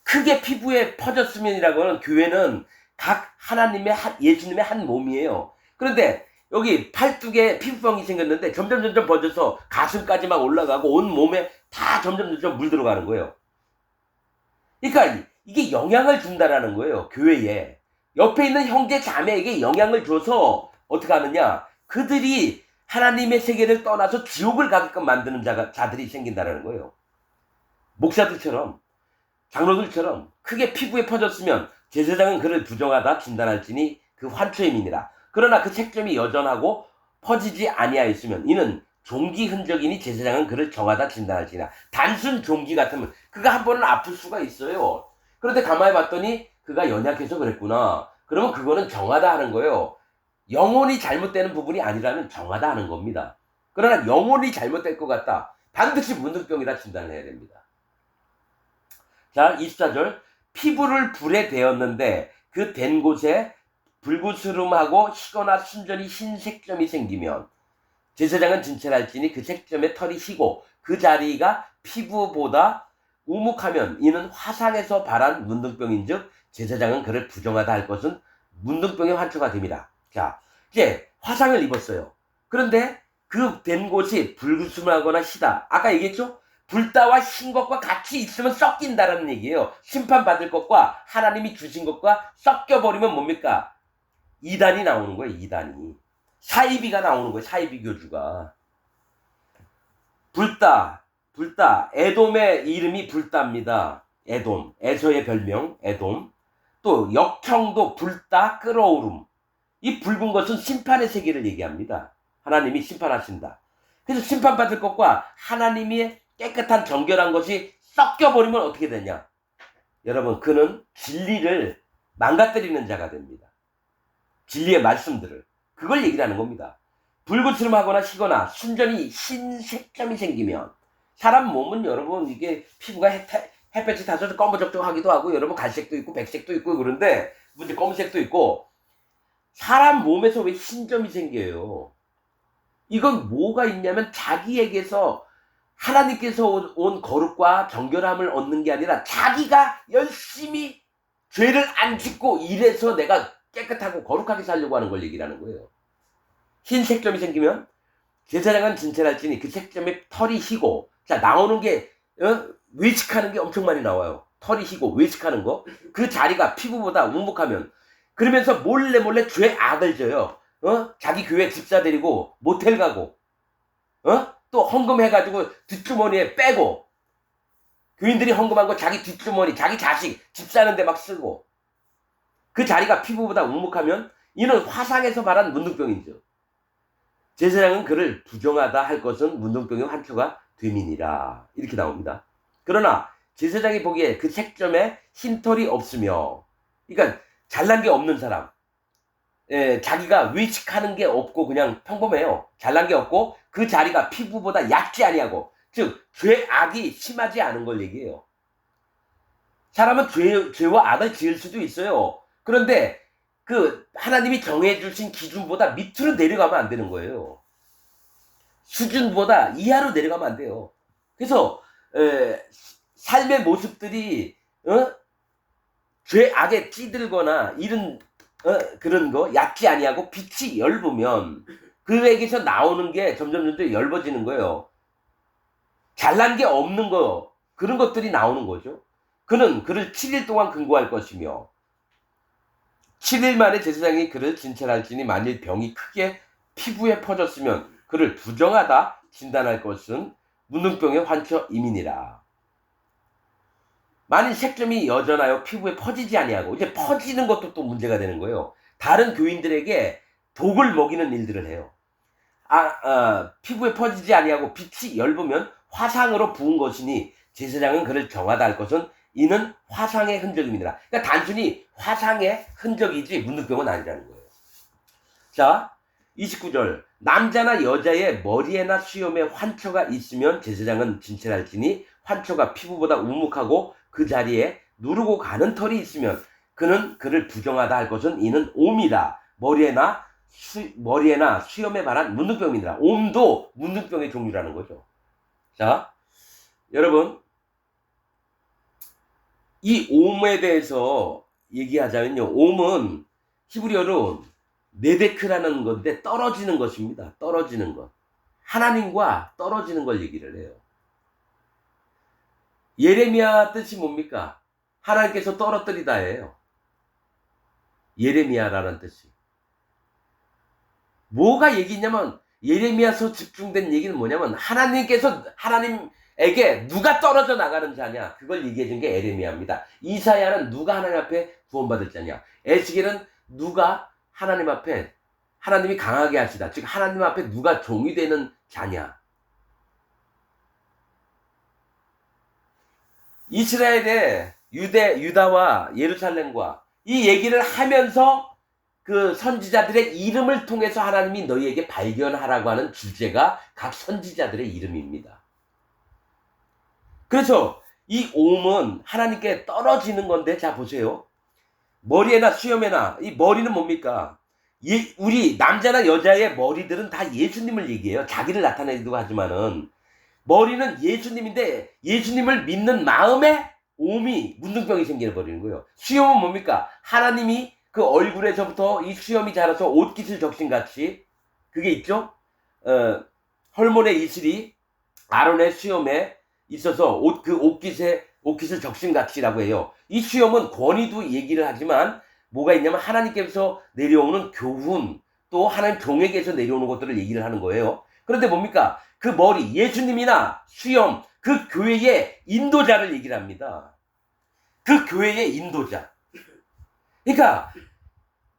Speaker 1: 크게 피부에 퍼졌으면이라고 하는, 교회는 각 하나님의 예수님의 한 몸이에요. 그런데 여기 팔뚝에 피부병이 생겼는데 점점 번져서 가슴까지 막 올라가고 온 몸에 다 점점 물 들어가는 거예요. 그러니까 이게 영향을 준다라는 거예요. 교회에. 옆에 있는 형제 자매에게 영향을 줘서 어떻게 하느냐, 그들이 하나님의 세계를 떠나서 지옥을 가게끔 만드는 자들이 생긴다라는 거예요. 목사들처럼, 장로들처럼 크게 피부에 퍼졌으면 제사장은 그를 부정하다 진단할지니 그 환처임이니라. 그러나 그 색점이 여전하고 퍼지지 아니하였으면 이는 종기 흔적이니 제사장은 그를 정하다 진단할지니라. 단순 종기 같으면 그가 한 번은 아플 수가 있어요. 그런데 가만히 봤더니 그가 연약해서 그랬구나. 그러면 그거는 정하다 하는 거예요. 영혼이 잘못되는 부분이 아니라면 정하다 하는 겁니다. 그러나 영혼이 잘못될 것 같다, 반드시 문둥병이라 진단을 해야 됩니다. 자, 24절 피부를 불에 대었는데 그 된 곳에 불구스름하고 희거나 순전히 흰 색점이 생기면 제사장은 진찰할지니 그 색점의 털이 희고 그 자리가 피부보다 우묵하면 이는 화상에서 발한 문둥병인즉 제사장은 그를 부정하다 할 것은 문둥병의 환처가 됩니다. 자, 이제 화상을 입었어요. 그런데 그 된 곳이 불구스름하거나 희다. 아까 얘기했죠? 불따와 흰 것과 같이 있으면 섞인다라는 얘기예요. 심판받을 것과 하나님이 주신 것과 섞여버리면 뭡니까? 이단이 나오는 거예요. 이단이. 사이비가 나오는 거예요. 사이비 교주가. 불따. 에돔의 이름이 불따입니다. 에돔. 에서의 별명 에돔. 또 역형도 불따, 끓어오름. 이 붉은 것은 심판의 세계를 얘기합니다. 하나님이 심판하신다. 그래서 심판받을 것과 하나님의 깨끗한 정결한 것이 섞여버리면 어떻게 되냐? 여러분, 그는 진리를 망가뜨리는 자가 됩니다. 진리의 말씀들을. 그걸 얘기를 하는 겁니다. 불구스름하거나 희거나 순전히 흰 색점이 생기면, 사람 몸은 여러분 이게 피부가 햇볕이 닿아서 검어적적하기도 하고 여러분 갈색도 있고 백색도 있고 그런데 문제 검은색도 있고 사람 몸에서 왜 흰점이 생겨요? 이건 뭐가 있냐면 자기에게서 하나님께서 온 거룩과 정결함을 얻는 게 아니라 자기가 열심히 죄를 안 짓고 이래서 내가 깨끗하고 거룩하게 살려고 하는 걸 얘기하는 거예요. 흰 색점이 생기면 제사장은 진찰할지니 그 색점에 털이 희고 자 나오는 게 외식하는 게 엄청 많이 나와요. 털이 희고 외식하는 거 그 자리가 피부보다 우묵하면 그러면서 몰래 죄 악을 져요. 자기 교회 집사 데리고 모텔 가고 또 헌금해가지고 뒷주머니에 빼고 교인들이 헌금한 거 자기 뒷주머니 자기 자식 집 사는데 막 쓰고 그 자리가 피부보다 우묵하면 이는 화상에서 말한 문둥병이죠. 제사장은 그를 부정하다 할 것은 문둥병의 환초가 됨이니라 이렇게 나옵니다. 그러나 제사장이 보기에 그 색점에 흰털이 없으며 그러니까 잘난 게 없는 사람 자기가 외식하는 게 없고 그냥 평범해요. 잘난 게 없고 그 자리가 피부보다 얕지 아니하고 즉 죄악이 심하지 않은 걸 얘기해요. 사람은 죄와 악을 지을 수도 있어요. 그런데 그 하나님이 정해주신 기준보다 밑으로 내려가면 안 되는 거예요. 수준보다 이하로 내려가면 안 돼요. 그래서 삶의 모습들이 죄악에 찌들거나 이런 그런 거 얕지 아니하고 빛이 엷으면 그에게서 나오는 게 점점 엷어지는 거예요. 잘난 게 없는 거 그런 것들이 나오는 거죠. 그는 그를 7일 동안 근고할 것이며 7일 만에 제사장이 그를 진찰할지니 만일 병이 크게 피부에 퍼졌으면 그를 부정하다 진단할 것은 문둥병의 환처임이니라. 만일 색점이 여전하여 피부에 퍼지지 아니하고 이제 퍼지는 것도 또 문제가 되는 거예요. 다른 교인들에게 독을 먹이는 일들을 해요. 피부에 퍼지지 아니하고 빛이 엷으면 화상으로 부은 것이니 제사장은 그를 정하다 할 것은 이는 화상의 흔적입니다. 그러니까 단순히 화상의 흔적이지 문둥병은 아니라는 거예요. 자, 29절 남자나 여자의 머리에나 수염에 환초가 있으면 제사장은 진찰할지니 환초가 피부보다 우묵하고 그 자리에 누르고 가는 털이 있으면 그는 그를 부정하다 할 것은 이는 옴이라 머리에나 수염에 관한 문둥병이니라. 옴도 문둥병의 종류라는 거죠. 자, 여러분 이 옴에 대해서 얘기하자면요. 옴은 히브리어로 네데크라는 건데 떨어지는 것입니다. 떨어지는 것. 하나님과 떨어지는 걸 얘기를 해요. 예레미야 뜻이 뭡니까? 하나님께서 떨어뜨리다예요. 예레미야라는 뜻이. 뭐가 얘기냐면 예레미야서 집중된 얘기는 뭐냐면 하나님에게 누가 떨어져 나가는 자냐 그걸 얘기해 준 게 예레미야입니다. 이사야는 누가 하나님 앞에 구원받을 자냐, 에스겔은 누가 하나님 앞에 하나님이 강하게 하시다 즉 하나님 앞에 누가 종이 되는 자냐. 이스라엘의 유다와 예루살렘과 이 얘기를 하면서 그 선지자들의 이름을 통해서 하나님이 너희에게 발견하라고 하는 주제가 각 선지자들의 이름입니다. 그래서 이 옴은 하나님께 떨어지는 건데 자 보세요. 머리에나 수염에나 이 머리는 뭡니까? 우리 남자나 여자의 머리들은 다 예수님을 얘기해요. 자기를 나타내기도 하지만은 머리는 예수님인데 예수님을 믿는 마음에 옴이 문둥병이 생겨버리는 거예요. 수염은 뭡니까? 하나님이 그 얼굴에서부터 이 수염이 자라서 옷깃을 적신같이 그게 있죠? 헐몬의 이슬이 아론의 수염에 있어서 그 옷깃을 적신같이라고 해요. 이 수염은 권위도 얘기를 하지만 뭐가 있냐면 하나님께서 내려오는 교훈 또 하나님 종에게서 내려오는 것들을 얘기를 하는 거예요. 그런데 뭡니까? 그 머리 예수님이나 수염 그 교회의 인도자를 얘기를 합니다. 그 교회의 인도자. 그러니까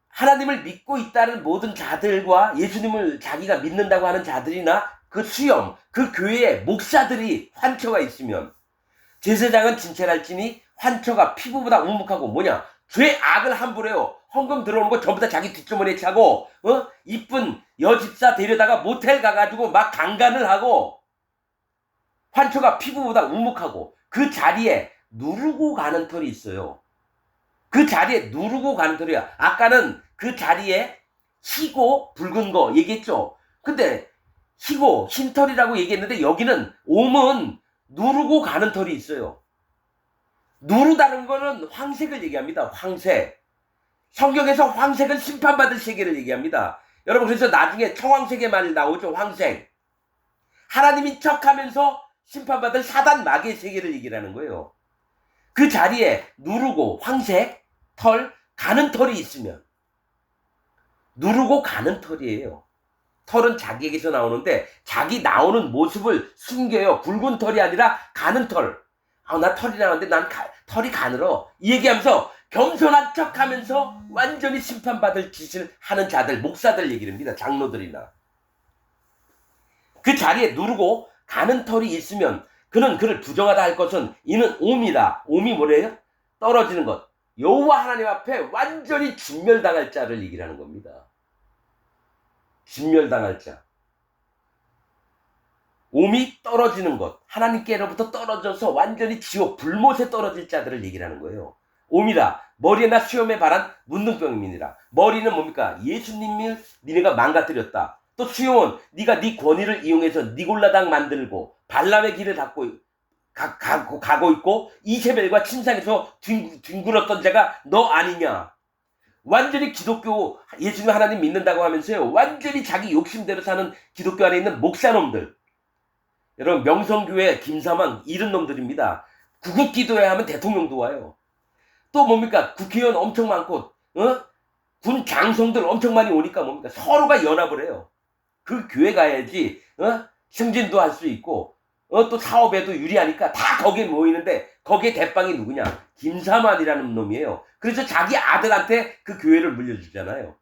Speaker 1: 하나님을 믿고 있다는 모든 자들과 예수님을 자기가 믿는다고 하는 자들이나 그 수염, 그 교회의 목사들이 환처가 있으면 제사장은 진찰할지니 환처가 피부보다 우묵하고 뭐냐? 죄악을 함부로 해요. 헌금 들어오는 거 전부 다 자기 뒷주머니에 차고 이쁜 여집사 데려다가 모텔 가가지고 막 강간을 하고 환초가 피부보다 우묵하고 그 자리에 누르고 가는 털이 있어요. 그 자리에 누르고 가는 털이야. 아까는 그 자리에 희고 붉은 거 얘기했죠. 근데 희고 흰 털이라고 얘기했는데 여기는 옴은 누르고 가는 털이 있어요. 누르다는 거는 황색을 얘기합니다. 황색. 성경에서 황색은 심판받을 세계를 얘기합니다. 여러분 그래서 나중에 청황색의 말 나오죠. 황색. 하나님인 척하면서 심판받을 사단 마귀의 세계를 얘기하는 거예요. 그 자리에 누르고 황색 털 가는 털이 있으면 누르고 가는 털이에요. 털은 자기에게서 나오는데 자기 나오는 모습을 숨겨요. 굵은 털이 아니라 가는 털. 나 털이 나오는데 난 털이 가늘어. 이 얘기하면서 겸손한 척하면서 완전히 심판받을 짓을 하는 자들, 목사들 얘기를 합니다. 장로들이나. 그 자리에 누르고 가는 털이 있으면 그는 그를 부정하다 할 것은 이는 옴이다. 옴이 뭐래요? 떨어지는 것. 여호와 하나님 앞에 완전히 진멸당할 자를 얘기를 하는 겁니다. 진멸당할 자. 옴이 떨어지는 것. 하나님께로부터 떨어져서 완전히 지옥, 불못에 떨어질 자들을 얘기를 하는 거예요. 옴이라 머리에나 수염에 바란 문둥병입니다. 머리는 뭡니까? 예수님을 니네가 망가뜨렸다. 또 수염은 네가 네 권위를 이용해서 니골라당 만들고 발람의 길을 가고 있고 이세벨과 침상에서 뒹굴었던 자가 너 아니냐. 완전히 기독교 예수님 하나님 믿는다고 하면서요. 완전히 자기 욕심대로 사는 기독교 안에 있는 목사놈들. 여러분 명성교회 김사망 이런 놈들입니다. 구국기도회 하면 대통령도 와요. 또 뭡니까? 국회의원 엄청 많고 군 장성들 엄청 많이 오니까 뭡니까? 서로가 연합을 해요. 그 교회 가야지 승진도 할 수 있고 또 사업에도 유리하니까 다 거기에 모이는데 거기에 대빵이 누구냐? 김사만이라는 놈이에요. 그래서 자기 아들한테 그 교회를 물려주잖아요.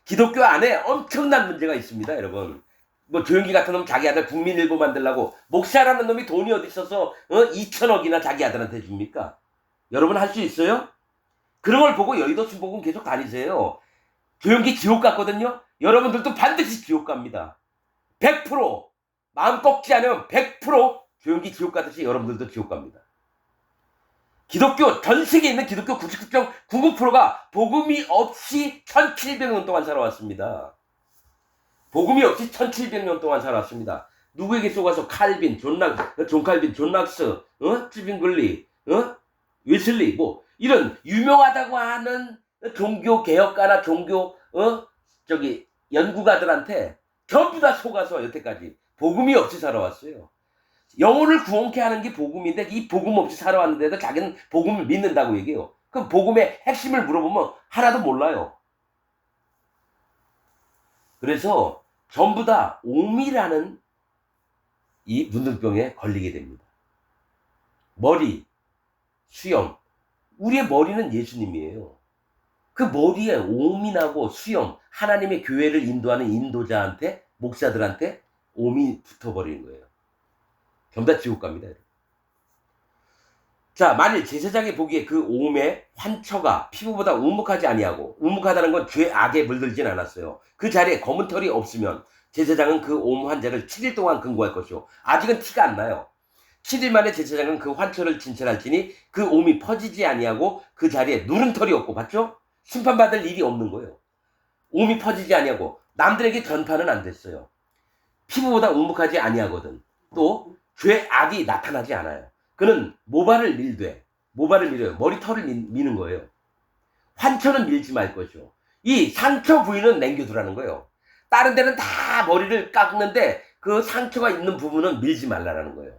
Speaker 1: 기독교 안에 엄청난 문제가 있습니다. 여러분. 뭐 조영기 같은 놈 자기 아들 국민일보 만들려고 목사라는 놈이 돈이 어디 있어서 2천억이나 자기 아들한테 줍니까? 여러분 할 수 있어요? 그런 걸 보고 여의도 순복음 계속 다니세요. 조영기 지옥 갔거든요. 여러분들도 반드시 지옥 갑니다. 100% 마음 꺾지 않으면 100% 조영기 지옥 가듯이 여러분들도 지옥 갑니다. 기독교 전 세계에 있는 기독교 99.99%가 복음이 없이 1700년 동안 살아왔습니다. 복음이 없이 1700년 동안 살아왔습니다. 누구에게 속아서 칼빈, 존 칼빈, 존 락스, 스티븐 글리, 웨슬리 뭐 이런 유명하다고 하는 종교 개혁가나 종교 연구가들한테 전부 다 속아서 여태까지 복음이 없이 살아왔어요. 영혼을 구원케 하는 게 복음인데 이 복음 없이 살아왔는데도 자기는 복음을 믿는다고 얘기해요. 그럼 복음의 핵심을 물어보면 하나도 몰라요. 그래서 전부 다 옴이라는 이 문둥병에 걸리게 됩니다. 머리, 수염. 우리의 머리는 예수님이에요. 그 머리에 옴이 나고 수염, 하나님의 교회를 인도하는 인도자한테, 목사들한테 옴이 붙어버리는 거예요. 전부 다 지옥 갑니다. 자, 만일 제사장이 보기에 그 옴의 환처가 피부보다 우묵하지 아니하고, 우묵하다는 건 죄 악에 물들진 않았어요. 그 자리에 검은 털이 없으면 제사장은 그 옴 환자를 7일 동안 금고할 것이요. 아직은 티가 안 나요. 7일 만에 제사장은 그 환처를 진찰할지니 그 옴이 퍼지지 아니하고 그 자리에 누른 털이 없고, 봤죠? 심판받을 일이 없는 거예요. 옴이 퍼지지 아니하고 남들에게 전파는 안 됐어요. 피부보다 우묵하지 아니하거든. 또 죄 악이 나타나지 않아요. 그는 모발을 밀어요. 머리털을 미는 거예요. 환처는 밀지 말 것이요. 이 상처 부위는 남겨두라는 거예요. 다른 데는 다 머리를 깎는데 그 상처가 있는 부분은 밀지 말라는 거예요.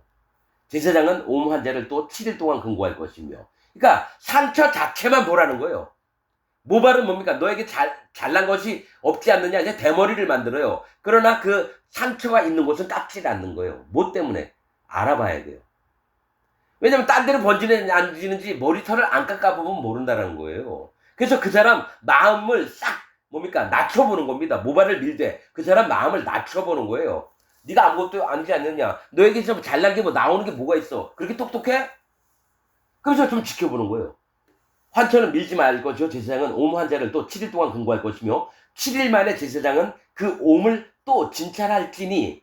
Speaker 1: 제사장은 옴 환자를 또 7일 동안 금고할 것이며, 그러니까 상처 자체만 보라는 거예요. 모발은 뭡니까? 너에게 잘난 것이 없지 않느냐? 이제 대머리를 만들어요. 그러나 그 상처가 있는 곳은 깎지 않는 거예요. 뭐 때문에? 알아봐야 돼요. 왜냐면 딴 데는 번지는지 안 지는지 머리털을 안 깎아보면 모른다는 거예요. 그래서 그 사람 마음을 싹 낮춰보는 겁니다. 모발을 밀되 그 사람 마음을 낮춰보는 거예요. 네가 아무것도 아니지 않느냐? 너에게 좀 잘난 게 뭐 나오는 게 뭐가 있어? 그렇게 똑똑해? 그래서 좀 지켜보는 거예요. 환처는 밀지 말 것이요. 제사장은 옴 환자를 또 7일 동안 금고할 것이며 7일 만에 제사장은 그 옴을 또 진찰할지니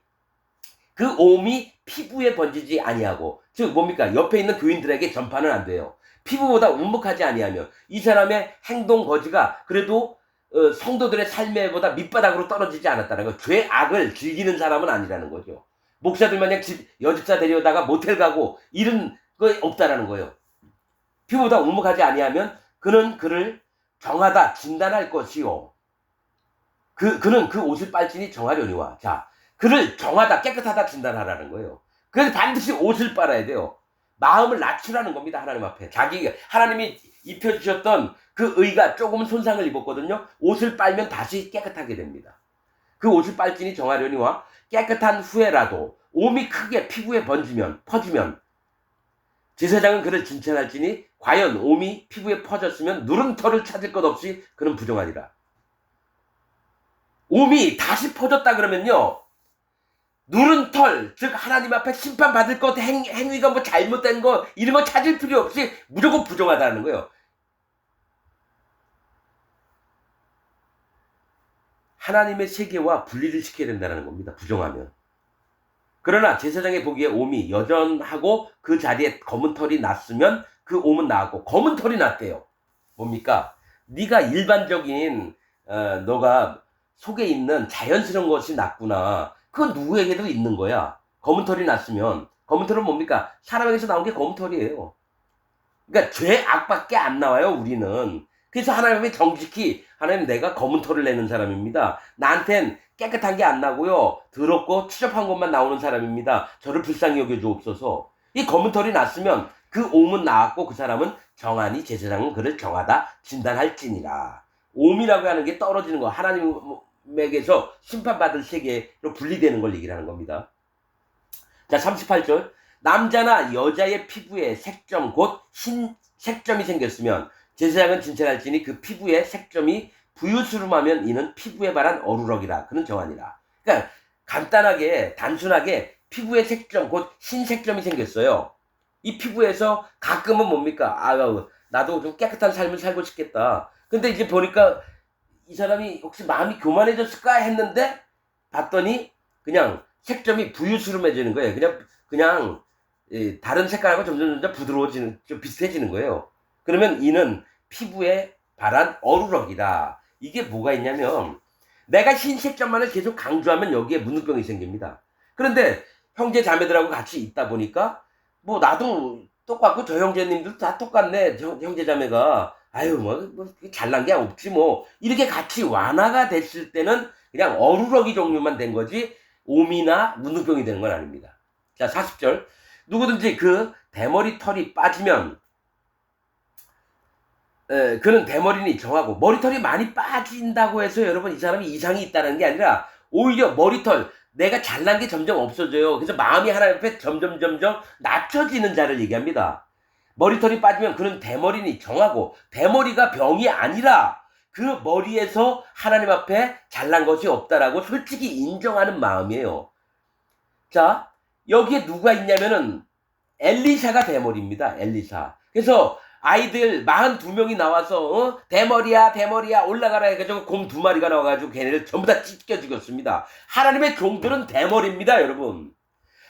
Speaker 1: 그 오음이 피부에 번지지 아니하고, 즉 뭡니까? 옆에 있는 교인들에게 전파는 안 돼요. 피부보다 움묵하지 아니하면 이 사람의 행동 거지가 그래도 성도들의 삶에보다 밑바닥으로 떨어지지 않았다는 거. 죄악을 즐기는 사람은 아니라는 거죠. 목사들 마냥 여집사 데려다가 모텔 가고 이런 거 없다라는 거예요. 피부보다 움묵하지 아니하면 그는 그를 정하다 진단할 것이요. 그는 그 옷을 빨지니 정하려니와. 자, 그를 정하다 깨끗하다 진단하라는 거예요. 그래서 반드시 옷을 빨아야 돼요. 마음을 낮추라는 겁니다. 하나님 앞에. 하나님이 입혀주셨던 그 의가 조금은 손상을 입었거든요. 옷을 빨면 다시 깨끗하게 됩니다. 그 옷을 빨지니 정하려니와 깨끗한 후에라도 오음이 크게 피부에 퍼지면 제사장은 그를 칭찬할지니 과연 오음이 피부에 퍼졌으면 누른 털을 찾을 것 없이 그는 부정하리라. 오음이 다시 퍼졌다 그러면요, 누른 털, 즉 하나님 앞에 심판받을 것, 행위가 뭐 잘못된 거 이런 거 찾을 필요 없이 무조건 부정하다는 거예요. 하나님의 세계와 분리를 시켜야 된다는 겁니다. 부정하면. 그러나 제사장이 보기에 오음이 여전하고 그 자리에 검은 털이 났으면 그 오음은 나았고, 검은 털이 났대요. 뭡니까? 네가 일반적인 너가 속에 있는 자연스러운 것이 났구나. 그건 누구에게도 있는 거야. 검은 털이 났으면. 검은 털은 뭡니까? 사람에게서 나온 게 검은 털이에요. 그러니까 죄악밖에 안 나와요, 우리는. 그래서 하나님이 정직히, 하나님 내가 검은 털을 내는 사람입니다. 나한텐 깨끗한 게 안 나고요, 더럽고 추접한 것만 나오는 사람입니다. 저를 불쌍히 여겨주옵소서. 이 검은 털이 났으면 그 오음은 나았고 그 사람은 정하니 제사장은 그를 정하다 진단할지니라. 오음이라고 하는 게 떨어지는 거, 하나님에게서 심판받을 세계로 분리되는 걸 얘기를 하는 겁니다. 자, 38절. 남자나 여자의 피부에 색점 곧 흰 색점이 생겼으면 제사장은 진찰할지니 그 피부에 색점이 부유스름하면 이는 피부에 바란 어루럭이라. 그는 정하니라. 그러니까 간단하게 단순하게 피부에 색점 곧 흰 색점이 생겼어요. 이 피부에서 가끔은 뭡니까? 나도 좀 깨끗한 삶을 살고 싶겠다. 근데 이제 보니까 이 사람이 혹시 마음이 교만해졌을까 했는데 봤더니 그냥 색점이 부유스름해지는 거예요. 그냥 다른 색깔하고 점점 부드러워지는, 좀 비슷해지는 거예요. 그러면 이는 피부에 바란 어루럭이다. 이게 뭐가 있냐면, 내가 흰 색점만을 계속 강조하면 여기에 문둥병이 생깁니다. 그런데 형제 자매들하고 같이 있다 보니까 뭐 나도 똑같고 저 형제님들도 다 똑같네. 형제 자매가 뭐 잘난 게 없지 뭐, 이렇게 같이 완화가 됐을 때는 그냥 어루럭이 종류만 된 거지 오미나 문둥병이 되는 건 아닙니다. 자, 40절. 누구든지 그 대머리 털이 빠지면 그는 대머리니 정하고, 머리털이 많이 빠진다고 해서 여러분 이 사람이 이상이 있다는 게 아니라 오히려 머리털, 내가 잘난 게 점점 없어져요. 그래서 마음이 하나님 앞에 점점 낮춰지는 자를 얘기합니다. 머리털이 빠지면 그는 대머리니 정하고, 대머리가 병이 아니라 그 머리에서 하나님 앞에 잘난 것이 없다라고 솔직히 인정하는 마음이에요. 자, 여기에 누가 있냐면은 엘리사가 대머리입니다. 엘리사. 그래서 아이들 42명이 나와서 대머리야 올라가라 해가지고 곰 2마리가 나와가지고 걔네를 전부 다 찢겨 죽였습니다. 하나님의 종들은 대머리입니다, 여러분.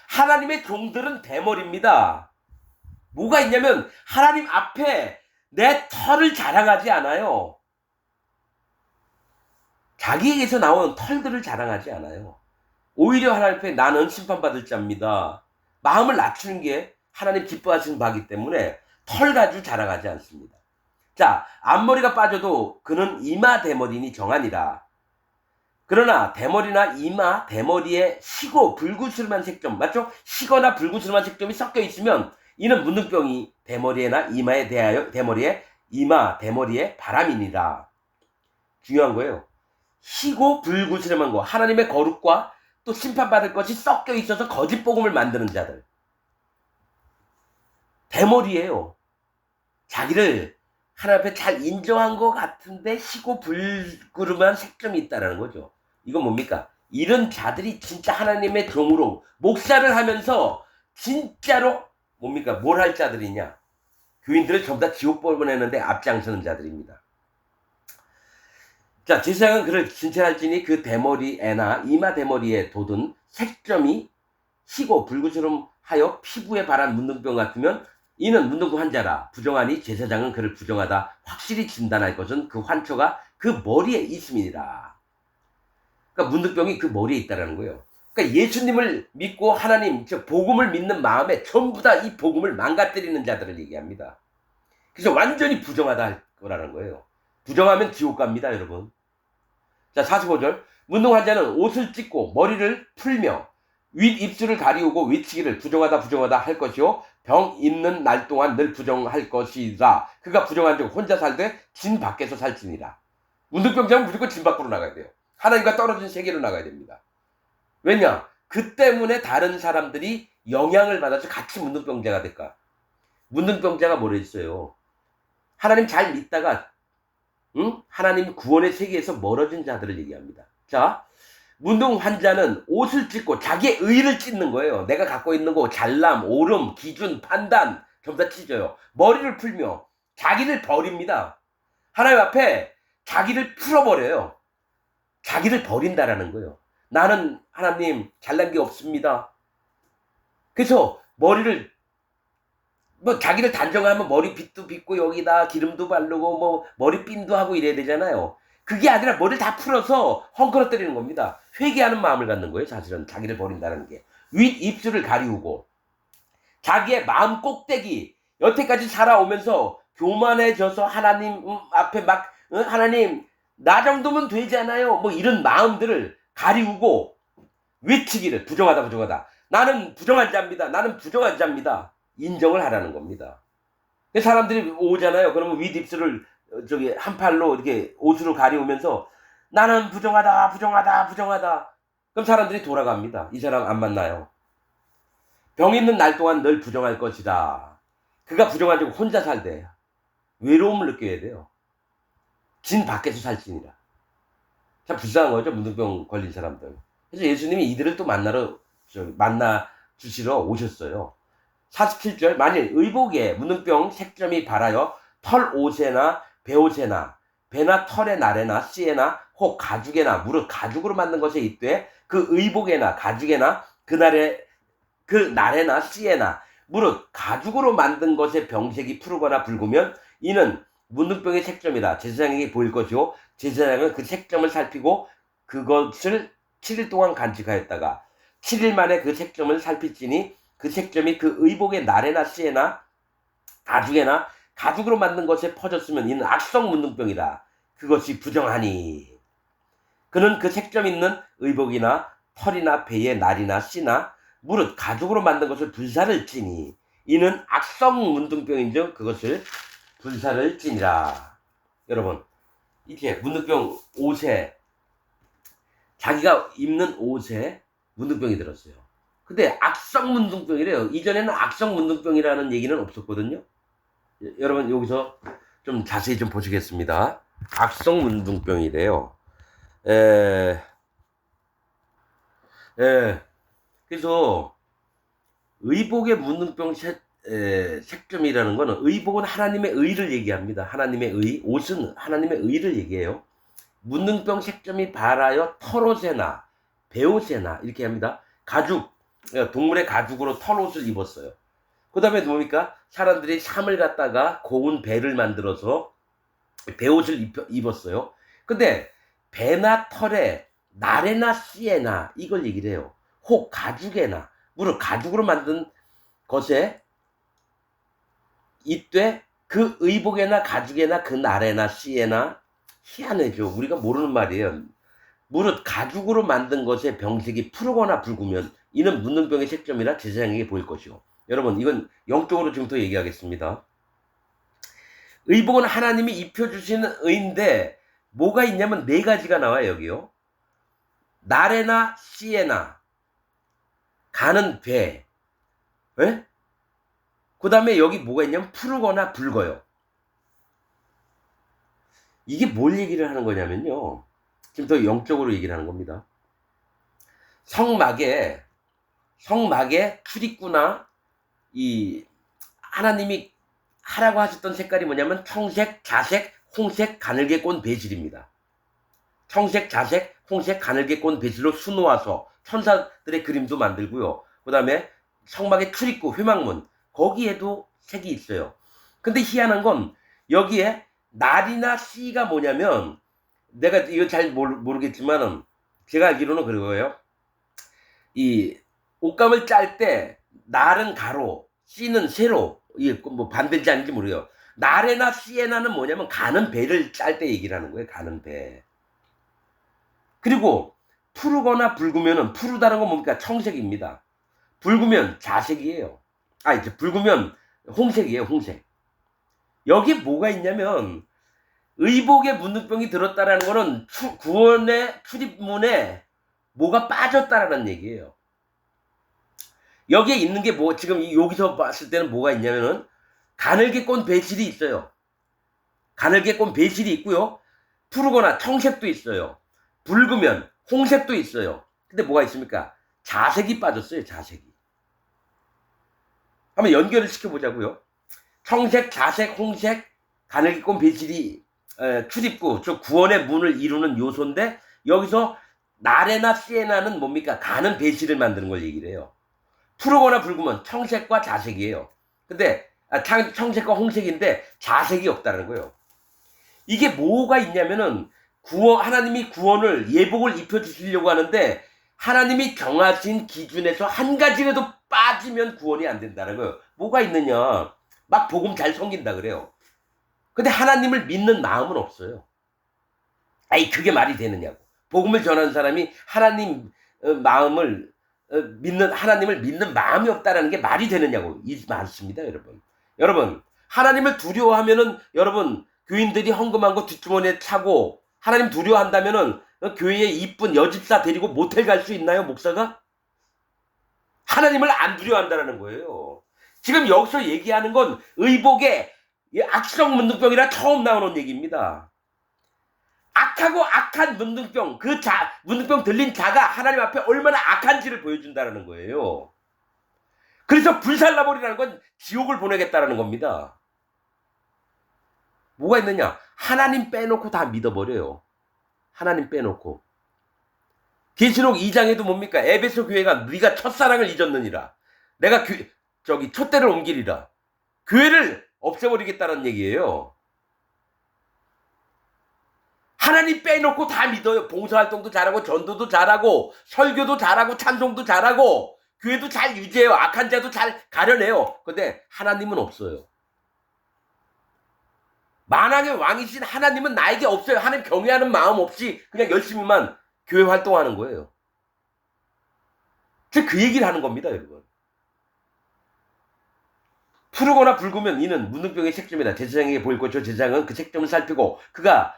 Speaker 1: 하나님의 종들은 대머리입니다. 뭐가 있냐면 하나님 앞에 내 털을 자랑하지 않아요. 자기에게서 나온 털들을 자랑하지 않아요. 오히려 하나님 앞에 나는 심판받을 자입니다. 마음을 낮추는 게 하나님 기뻐하시는 바이기 때문에 털 가지고 자랑하지 않습니다. 자, 앞머리가 빠져도 그는 이마 대머리니 정하니라. 그러나 대머리나 이마 대머리에 희고 불구스름한 색점, 맞죠? 희거나 불구스름한 색점이 섞여 있으면 이는 문둥병이 대머리에나 이마에 대하여 이마 대머리에 바람이니라. 중요한 거예요. 희고 불구스름한 거, 하나님의 거룩과 또 심판받을 것이 섞여 있어서 거짓 복음을 만드는 자들, 대머리예요. 자기를 하나님 앞에 잘 인정한 것 같은데 희고 불구름한 색점이 있다는 거죠. 이건 뭡니까? 이런 자들이 진짜 하나님의 종으로 목사를 하면서 진짜로 뭡니까? 뭘 할 자들이냐? 교인들을 전부 다 지옥 보내는데 앞장서는 자들입니다. 자, 제사장은 그를 진찰할지니 그 대머리에나 이마 대머리에 돋은 색점이 희고 불구처럼 하여 피부에 발한 문둥병 같으면 이는 문둥병 환자라. 부정하니 제사장은 그를 부정하다 확실히 진단할 것은 그 환초가 그 머리에 있음이니라. 그러니까 문둥병이 그 머리에 있다라는 거예요. 그러니까 예수님을 믿고 하나님, 즉 복음을 믿는 마음에 전부 다 이 복음을 망가뜨리는 자들을 얘기합니다. 그래서 완전히 부정하다 할 거라는 거예요. 부정하면 지옥 갑니다, 여러분. 자, 45절. 문둥 환자는 옷을 찢고 머리를 풀며 윗 입술을 가리우고 외치기를 부정하다 부정하다 할 것이요 병 있는 날 동안 늘 부정할 것이라. 그가 부정한 적 혼자 살되 진 밖에서 살지니라. 문둥병자는 무조건 진 밖으로 나가야 돼요. 하나님과 떨어진 세계로 나가야 됩니다. 왜냐? 그 때문에 다른 사람들이 영향을 받아서 같이 문둥병자가 될까? 문둥병자가 뭐라 했어요? 하나님 잘 믿다가 하나님 구원의 세계에서 멀어진 자들을 얘기합니다. 자, 문둥 환자는 옷을 찢고 자기의 의를 찢는 거예요. 내가 갖고 있는 거 잘남, 옳음, 기준, 판단 전부 다 찢어요. 머리를 풀며 자기를 버립니다. 하나님 앞에 자기를 풀어버려요. 자기를 버린다라는 거예요. 나는 하나님 잘난 게 없습니다. 그래서 머리를 자기를 단정하면 머리빗도 빗고 여기다 기름도 바르고 머리핀도 하고 이래야 되잖아요. 그게 아니라 머리를 다 풀어서 헝클어뜨리는 겁니다. 회개하는 마음을 갖는 거예요. 사실은 자기를 버린다는 게. 윗 입술을 가리우고 자기의 마음 꼭대기, 여태까지 살아오면서 교만해져서 하나님 앞에 막 하나님 나 정도면 되잖아요. 이런 마음들을 가리우고 외치기를 부정하다 부정하다. 나는 부정한 자입니다. 나는 부정한 자입니다. 인정을 하라는 겁니다. 사람들이 오잖아요. 그러면 윗입술을 한 팔로 이렇게 옷으로 가리우면서 나는 부정하다 부정하다 부정하다. 그럼 사람들이 돌아갑니다. 이 사람 안 만나요. 병 있는 날 동안 늘 부정할 것이다. 그가 부정한 적 혼자 살대. 외로움을 느껴야 돼요. 진 밖에서 살지니라. 참 불쌍한 거죠. 문둥병 걸린 사람들. 그래서 예수님이 이들을 또 만나 주시러 오셨어요. 47절. 만일 의복에 문둥병 색점이 발하여 털 옷에나 배옷에나 배나 털의 날에나 씨에나 혹 가죽에나 무릇 가죽으로 만든 것에 있되 그 의복에나 가죽에나 그 날에나 씨에나 무릇 가죽으로 만든 것의 병색이 푸르거나 붉으면 이는 문둥병의 색점이다. 제사장에게 보일 것이요 제사장은 그 색점을 살피고 그것을 7일 동안 간직하였다가 7일 만에 그 색점을 살필지니 그 색점이 그 의복의 날에나 씨에나 가죽에나 가죽으로 만든 것에 퍼졌으면 이는 악성 문둥병이다. 그것이 부정하니 그는 그 색점 있는 의복이나 털이나 배의 날이나 씨나 무릇 가죽으로 만든 것을 불사를 찌니 이는 악성 문둥병인즉 그것을 불사를 찌니라. 여러분, 이렇게 문둥병 옷에 자기가 입는 옷에 문둥병이 들었어요. 근데 악성 문둥병이래요. 이전에는 악성 문둥병이라는 얘기는 없었거든요. 여러분 여기서 좀 자세히 좀 보시겠습니다. 악성 문둥병이래요. 그래서 의복의 문둥병 색점이라는 거는 의복은 하나님의 의를 얘기합니다. 하나님의 의, 옷은 하나님의 의를 얘기해요. 문둥병 색점이 발하여 털옷에나 배옷에나 이렇게 합니다. 가죽, 동물의 가죽으로 털옷을 입었어요. 그 다음에 뭡니까? 사람들이 삶을 갖다가 고운 배를 만들어서 배옷을 입었어요. 근데 배나 털에 날에나 씨에나 이걸 얘기를 해요. 혹 가죽에나 무릇 가죽으로 만든 것에 이때 그 의복에나 가죽에나 그 날에나 씨에나 희한해죠. 우리가 모르는 말이에요. 무릇 가죽으로 만든 것에 병색이 푸르거나 붉으면 이는 문둥병의 색점이라 제사장에게 보일 것이요. 여러분 이건 영적으로 지금 더 얘기하겠습니다. 의복은 하나님이 입혀주시는 의인데 뭐가 있냐면 4가지가 나와요. 여기요. 날에나 씨에나 가는 배. 그 다음에 여기 뭐가 있냐면 푸르거나 붉어요. 이게 뭘 얘기를 하는 거냐면요. 지금 더 영적으로 얘기를 하는 겁니다. 성막에 출입구나 이 하나님이 하라고 하셨던 색깔이 뭐냐면 청색, 자색, 홍색, 가늘게 꼰 배실입니다. 청색, 자색, 홍색, 가늘게 꼰 배실로 수놓아서 천사들의 그림도 만들고요. 그 다음에 성막의 출입구, 회막문, 거기에도 색이 있어요. 근데 희한한 건 여기에 날이나 씨가 뭐냐면, 내가 이거 잘 모르겠지만은 제가 알기로는 그거예요. 이 옷감을 짤 때 날은 가로, 씨는 세로, 이게 뭐 반대인지 아닌지 모르겠어요. 날에나 씨에나는 뭐냐면 가는 배를 짤 때 얘기를 하는 거예요. 가는 배. 그리고 푸르거나 붉으면은, 푸르다는 건 뭡니까? 청색입니다. 붉으면 자색이에요. 아, 이제 붉으면 홍색이에요. 홍색. 여기 뭐가 있냐면 의복에 문둥병이 들었다라는 거는 구원의 출입문에 뭐가 빠졌다라는 얘기예요. 여기에 있는 게 뭐, 지금 여기서 봤을 때는 뭐가 있냐면은 가늘게 꼰 배실이 있어요. 가늘게 꼰 배실이 있고요. 푸르거나 청색도 있어요. 붉으면 홍색도 있어요. 근데 뭐가 있습니까? 자색이 빠졌어요. 자색이. 한번 연결을 시켜보자고요. 청색, 자색, 홍색, 가늘게 꼰 배실이 출입구, 즉 구원의 문을 이루는 요소인데, 여기서 날에나 씨에나는 뭡니까? 가는 배실을 만드는 걸 얘기를 해요. 푸르거나 붉으면 청색과 자색이에요. 근데 청색과 홍색인데 자색이 없다는 거예요. 이게 뭐가 있냐면은 하나님이 구원을, 예복을 입혀주시려고 하는데 하나님이 정하신 기준에서 한 가지라도 빠지면 구원이 안 된다는 거예요. 뭐가 있느냐, 막 복음 잘 섬긴다 그래요. 근데 하나님을 믿는 마음은 없어요. 아이, 그게 말이 되느냐고. 복음을 전하는 사람이 하나님 마음을 하나님을 믿는 마음이 없다라는 게 말이 되느냐고. 이 많습니다, 여러분. 여러분, 하나님을 두려워하면은, 여러분, 교인들이 헌금한 거 뒷주머니에 차고 하나님 두려워한다면은 교회에 이쁜 여집사 데리고 모텔 갈 수 있나요, 목사가? 하나님을 안 두려워한다는 거예요. 지금 여기서 얘기하는 건 의복의 악성 문둥병이라 처음 나오는 얘기입니다. 악하고 악한 문둥병, 문둥병 들린 자가 하나님 앞에 얼마나 악한지를 보여준다는 거예요. 그래서 불살라버리라는 건 지옥을 보내겠다는 겁니다. 뭐가 있느냐? 하나님 빼놓고 다 믿어버려요. 하나님 빼놓고. 계시록 2장에도 뭡니까? 에베소 교회가 네가 첫사랑을 잊었느니라. 내가 촛대를 옮기리라. 교회를 없애버리겠다는 얘기예요. 하나님 빼놓고 다 믿어요. 봉사활동도 잘하고 전도도 잘하고 설교도 잘하고 찬송도 잘하고 교회도 잘 유지해요. 악한 자도 잘 가려내요. 근데 하나님은 없어요. 만왕의 왕이신 하나님은 나에게 없어요. 하나님 경외하는 마음 없이 그냥 열심히만 교회 활동하는 거예요. 그 얘기를 하는 겁니다, 여러분. 푸르거나 붉으면 이는 문둥병의 색점이다. 제사장에게 보일 것이요 제사장은 그 색점을 살피고 그가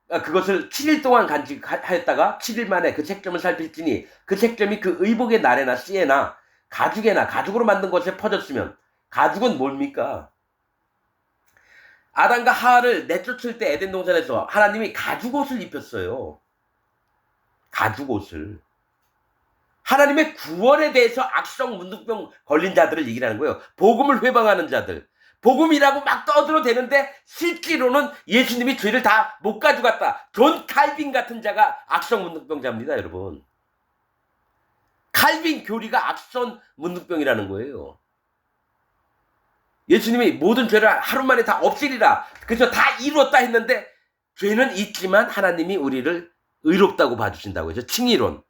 Speaker 1: 그것을 7일 동안 간직하였다가 7일 만에 그 색점을 살필지니 그 색점이 그 의복의 날에나 씨에나 가죽에나, 가죽으로 만든 것에 퍼졌으면, 가죽은 뭡니까? 아담과 하와를 내쫓을 때 에덴 동산에서 하나님이 가죽옷을 입혔어요. 가죽옷을. 하나님의 구원에 대해서 악성 문둥병 걸린 자들을 얘기를 하는 거예요. 복음을 회방하는 자들. 복음이라고 막 떠들어대는데 실제로는 예수님이 죄를 다 못 가져갔다. 존 칼빈 같은 자가 악성 문둥병자입니다, 여러분. 칼빈 교리가 악성 문둥병이라는 거예요. 예수님이 모든 죄를 하루 만에 다 없애리라. 그래서 다 이루었다 했는데 죄는 있지만 하나님이 우리를 의롭다고 봐주신다고 해서 칭의론,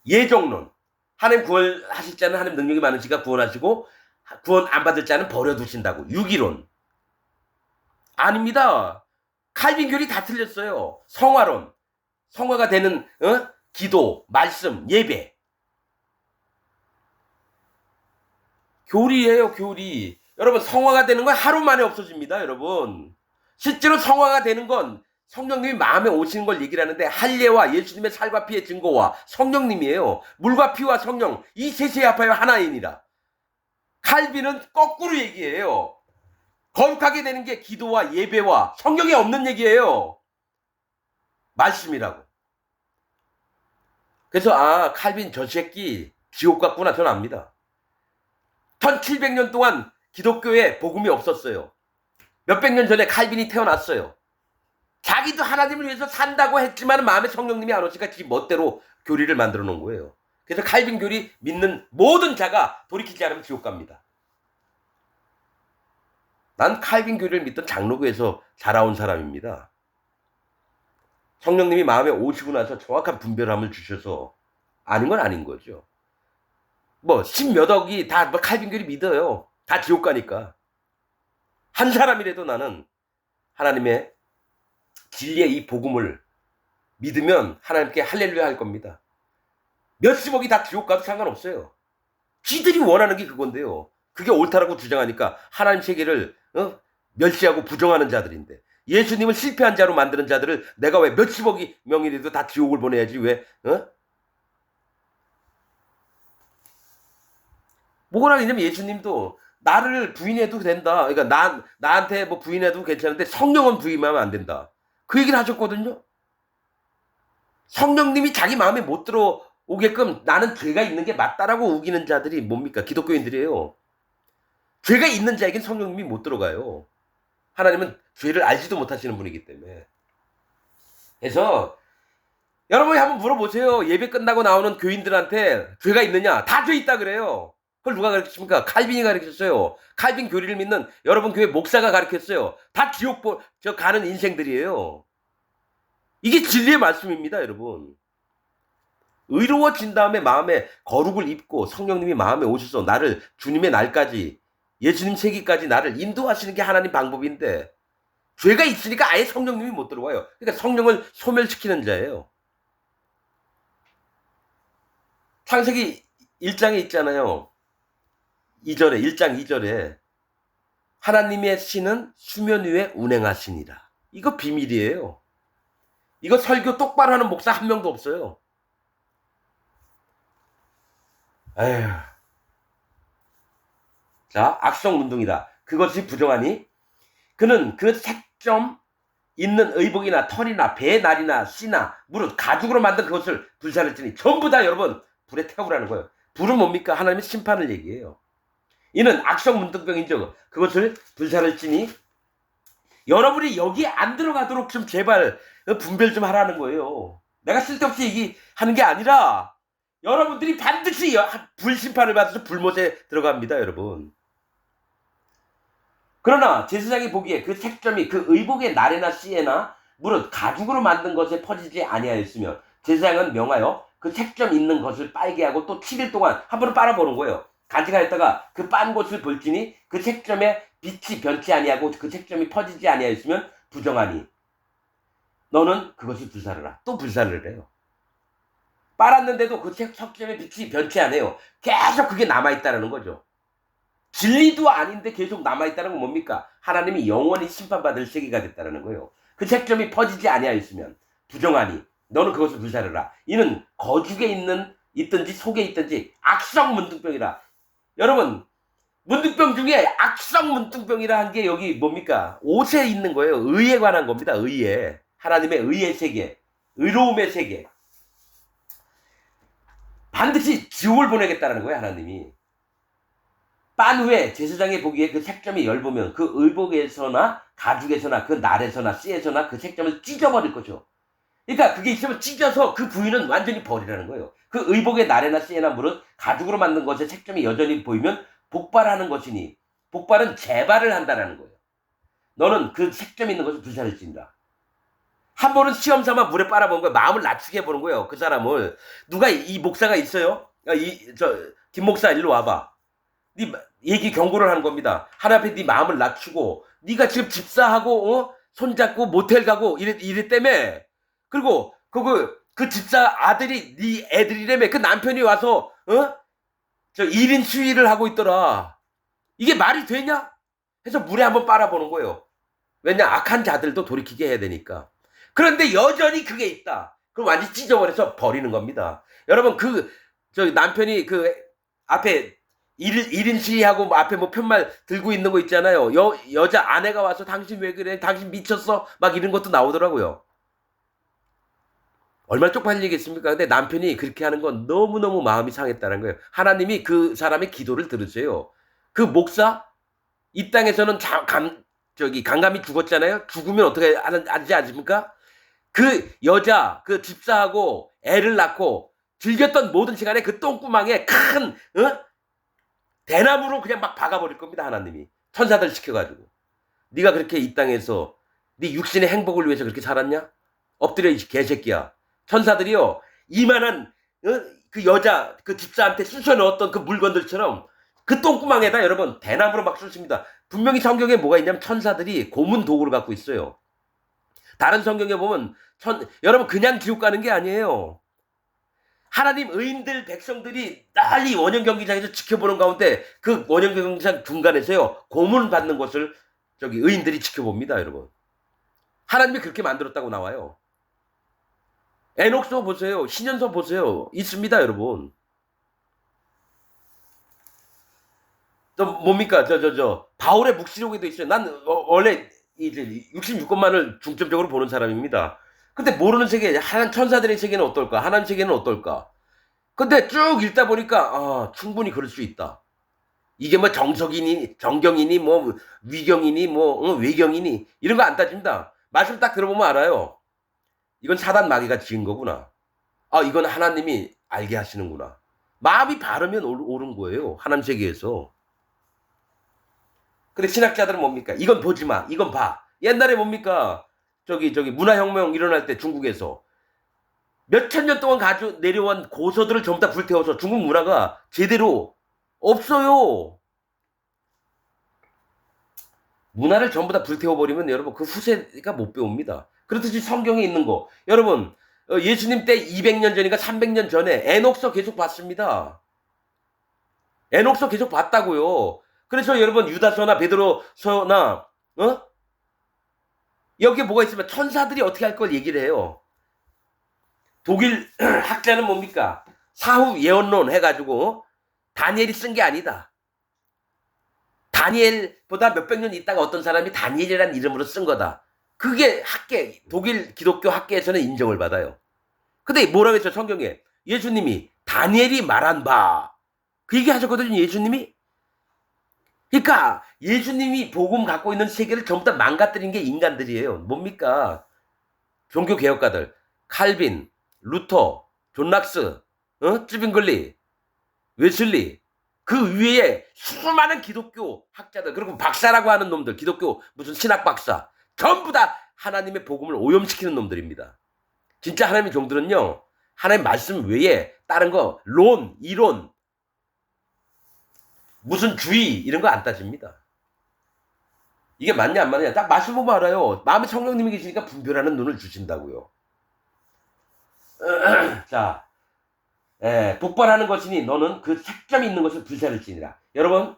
Speaker 1: 예정론. 하나님 구원하실 자는 하나님 능력이 많으시니까 구원하시고 구원 안 받을 자는 버려두신다고. 유기론. 아닙니다. 칼빈 교리 다 틀렸어요. 성화론. 성화가 되는 기도, 말씀, 예배. 교리예요, 교리. 여러분, 성화가 되는 건 하루 만에 없어집니다, 여러분. 실제로 성화가 되는 건 성령님이 마음에 오시는 걸 얘기를 하는데 할례와 예수님의 살과 피의 증거와 성령님이에요. 물과 피와 성령, 이 셋이 합하여 하나이니라. 칼빈은 거꾸로 얘기해요. 거룩하게 되는 게 기도와 예배와 성령이 없는 얘기예요. 말씀이라고. 그래서 칼빈 저 새끼 지옥 같구나 저는 압니다. 1700년 동안 기독교에 복음이 없었어요. 몇백 년 전에 칼빈이 태어났어요. 자기도 하나님을 위해서 산다고 했지만 마음에 성령님이 안 오시니까 지 멋대로 교리를 만들어 놓은 거예요. 그래서 칼빈 교리 믿는 모든 자가 돌이키지 않으면 지옥 갑니다. 난 칼빈 교리를 믿던 장로교에서 자라온 사람입니다. 성령님이 마음에 오시고 나서 정확한 분별함을 주셔서 아닌 건 아닌 거죠. 뭐 십몇 억이 다 칼빈 교리 믿어요. 다 지옥 가니까. 한 사람이라도 나는 하나님의 진리의 이 복음을 믿으면 하나님께 할렐루야 할 겁니다. 몇십억이 다 지옥 가도 상관없어요. 지들이 원하는 게 그건데요. 그게 옳다라고 주장하니까 하나님 세계를 멸시하고 부정하는 자들인데, 예수님을 실패한 자로 만드는 자들을 내가 왜 몇십억이 명이라도 다 지옥을 보내야지 왜? 뭐가 아니냐면 예수님도 나를 부인해도 된다. 그러니까 나한테 뭐 부인해도 괜찮은데 성령은 부인하면 안 된다. 그 얘기를 하셨거든요. 성령님이 자기 마음에 못 들어오게끔 나는 죄가 있는 게 맞다라고 우기는 자들이 뭡니까? 기독교인들이에요. 죄가 있는 자에겐 성령님이 못 들어가요. 하나님은 죄를 알지도 못하시는 분이기 때문에. 그래서 여러분이 한번 물어보세요. 예배 끝나고 나오는 교인들한테 죄가 있느냐? 다 죄 있다 그래요. 그걸 누가 가르쳤습니까? 칼빈이 가르쳤어요. 칼빈 교리를 믿는 여러분 교회 목사가 가르쳤어요. 다 지옥 가는 인생들이에요. 이게 진리의 말씀입니다, 여러분. 의로워진 다음에 마음에 거룩을 입고 성령님이 마음에 오셔서 나를 주님의 날까지, 예수님 세기까지 나를 인도하시는 게 하나님 방법인데, 죄가 있으니까 아예 성령님이 못 들어와요. 그러니까 성령을 소멸시키는 자예요. 창세기 1장에 있잖아요. 2절에, 1장 2절에 하나님의 신은 수면 위에 운행하시니라. 이거 비밀이에요. 이거 설교 똑바로 하는 목사 한 명도 없어요. 에휴. 자, 악성문둥이다. 그것이 부정하니 그는 그 색점 있는 의복이나 털이나 배의 날이나 씨나 무릇 가죽으로 만든 그것을 불사를 지니 전부 다 여러분 불에 태우라는 거예요. 불은 뭡니까? 하나님의 심판을 얘기해요. 이는 악성문둥병인즉 그것을 불사를 지니 여러분이 여기에 안 들어가도록 좀 제발 분별 좀 하라는 거예요. 내가 쓸데없이 얘기하는 게 아니라 여러분들이 반드시 불심판을 받아서 불못에 들어갑니다, 여러분. 그러나 제사장이 보기에 그 색점이 그 의복의 날에나 씨에나 무릇 가죽으로 만든 것에 퍼지지 아니하였으며 제사장은 명하여 그 색점 있는 것을 빨게 하고 또 7일 동안 한 번은 빨아보는 거예요. 간직하였다가 그 빤 곳을 볼지니 그 색점에 빛이 변치 아니하고 그 색점이 퍼지지 아니하였으면 부정하니 너는 그것을 불사르라. 또 불사를 해요. 빨았는데도 그 색점에 빛이 변치 않아요. 계속 그게 남아있다는 거죠. 진리도 아닌데 계속 남아있다는 건 뭡니까? 하나님이 영원히 심판받을 세계가 됐다는 거예요. 그 색점이 퍼지지 아니하였으면 부정하니 너는 그것을 불사르라. 이는 거죽에 있든지 속에 있든지 악성 문둥병이라. 여러분, 문둥병 중에 악성 문둥병이라 한 게 여기 뭡니까? 옷에 있는 거예요. 의에 관한 겁니다. 의에. 하나님의 의의 세계, 의로움의 세계. 반드시 지옥을 보내겠다는 거예요, 하나님이. 빤 후에 제사장이 보기에 그 색점이 엷으면 그 의복에서나 가죽에서나 그 날에서나 씨에서나 그 색점을 찢어버릴 거죠. 그러니까 그게 있으면 찢어서 그 부위는 완전히 버리라는 거예요. 그 의복의 날에나 씨에나 무릇 가죽으로 만든 것에 색점이 여전히 보이면 복발하는 것이니 복발은 재발을 한다는 거예요. 너는 그 색점 있는 것을 불사를 찐다. 한 번은 시험 삼아 물에 빨아보는 거예요. 마음을 낮추게 보는 거예요. 그 사람을. 누가 이 목사가 있어요? 김 목사 일로 와봐. 네 얘기 경고를 하는 겁니다. 하나님 앞에 네 마음을 낮추고 네가 지금 집사하고 손잡고 모텔 가고 이랬다며. 그리고 그 집사 아들이 네 애들이라며. 그 남편이 와서 1인 수위를 하고 있더라. 이게 말이 되냐? 해서 물에 한번 빨아보는 거예요. 왜냐? 악한 자들도 돌이키게 해야 되니까. 그런데 여전히 그게 있다. 그럼 완전히 찢어버려서 버리는 겁니다. 여러분 남편이 그 앞에 1인 시위하고 앞에 뭐 편말 들고 있는 거 있잖아요. 여자 아내가 와서 당신 왜 그래? 당신 미쳤어? 막 이런 것도 나오더라고요. 얼마나 쪽팔리겠습니까? 근데 남편이 그렇게 하는 건 너무너무 마음이 상했다는 거예요. 하나님이 그 사람의 기도를 들으세요. 그 목사 이 땅에서는 강감이 죽었잖아요. 죽으면 어떻게 하는지 아십니까? 그 여자 그 집사하고 애를 낳고 즐겼던 모든 시간에 그 똥구멍에 큰 대나무로 그냥 막 박아버릴 겁니다. 하나님이 천사들 시켜가지고. 네가 그렇게 이 땅에서 네 육신의 행복을 위해서 그렇게 살았냐? 엎드려 이 개새끼야. 천사들이요 이만한 그 여자 그 집사한테 쑤셔 넣었던 그 물건들처럼 그 똥구멍에다 여러분 대나무로 막 쑤십니다. 분명히 성경에 뭐가 있냐면 천사들이 고문 도구를 갖고 있어요. 다른 성경에 보면 여러분 그냥 지옥 가는 게 아니에요. 하나님 의인들 백성들이 난리 원형 경기장에서 지켜보는 가운데 그 원형 경기장 중간에서요 고문 받는 것을 저기 의인들이 지켜봅니다. 여러분 하나님이 그렇게 만들었다고 나와요. 에녹서 보세요. 신현서 보세요. 있습니다. 여러분 또 뭡니까 바울의 묵시록에도 있어요. 난 원래 이제 66권만을 중점적으로 보는 사람입니다. 근데 모르는 세계, 천사들의 세계는 어떨까? 하나님 세계는 어떨까? 근데 쭉 읽다 보니까 충분히 그럴 수 있다. 이게 뭐 정경이니 뭐 위경이니 뭐 외경이니 이런 거 안 따집니다. 말씀 딱 들어보면 알아요. 이건 사단 마귀가 지은 거구나. 이건 하나님이 알게 하시는구나. 마음이 바르면 옳은 거예요. 하나님 세계에서. 근데 신학자들은 뭡니까? 이건 보지 마. 이건 봐. 옛날에 뭡니까? 저기 문화혁명 일어날 때 중국에서 몇천 년 동안 내려온 고서들을 전부 다 불태워서 중국 문화가 제대로 없어요. 문화를 전부 다 불태워버리면 여러분 그 후세가 못 배웁니다. 그렇듯이 성경에 있는 거. 여러분 예수님 때 200년 전인가 300년 전에 에녹서 계속 봤습니다. 에녹서 계속 봤다고요. 그래서 여러분 유다서나 베드로서나 여기에 뭐가 있으면 천사들이 어떻게 할 걸 얘기를 해요. 독일 학자는 뭡니까? 사후 예언론 해가지고 다니엘이 쓴 게 아니다. 다니엘보다 몇백 년 있다가 어떤 사람이 다니엘이라는 이름으로 쓴 거다. 그게 독일 기독교 학계에서는 인정을 받아요. 근데 뭐라고 했죠? 성경에 예수님이 다니엘이 말한 바 그 얘기 하셨거든요. 예수님이. 그러니까 예수님이 복음 갖고 있는 세계를 전부 다 망가뜨린 게 인간들이에요. 뭡니까? 종교개혁가들 칼빈, 루터, 존 락스, 쯔빙글리, 웨슬리 그 위에 수많은 기독교 학자들 그리고 박사라고 하는 놈들 기독교 무슨 신학 박사 전부 다 하나님의 복음을 오염시키는 놈들입니다. 진짜 하나님의 종들은요 하나님 말씀 외에 다른 거 이론 무슨 주의 이런 거 안 따집니다. 이게 맞냐 안 맞냐 딱 말씀 보면 알아요. 마음에 성령님이 계시니까 분별하는 눈을 주신다고요. 자, 복발하는 것이니 너는 그 색점이 있는 것을 불살을지니라. 여러분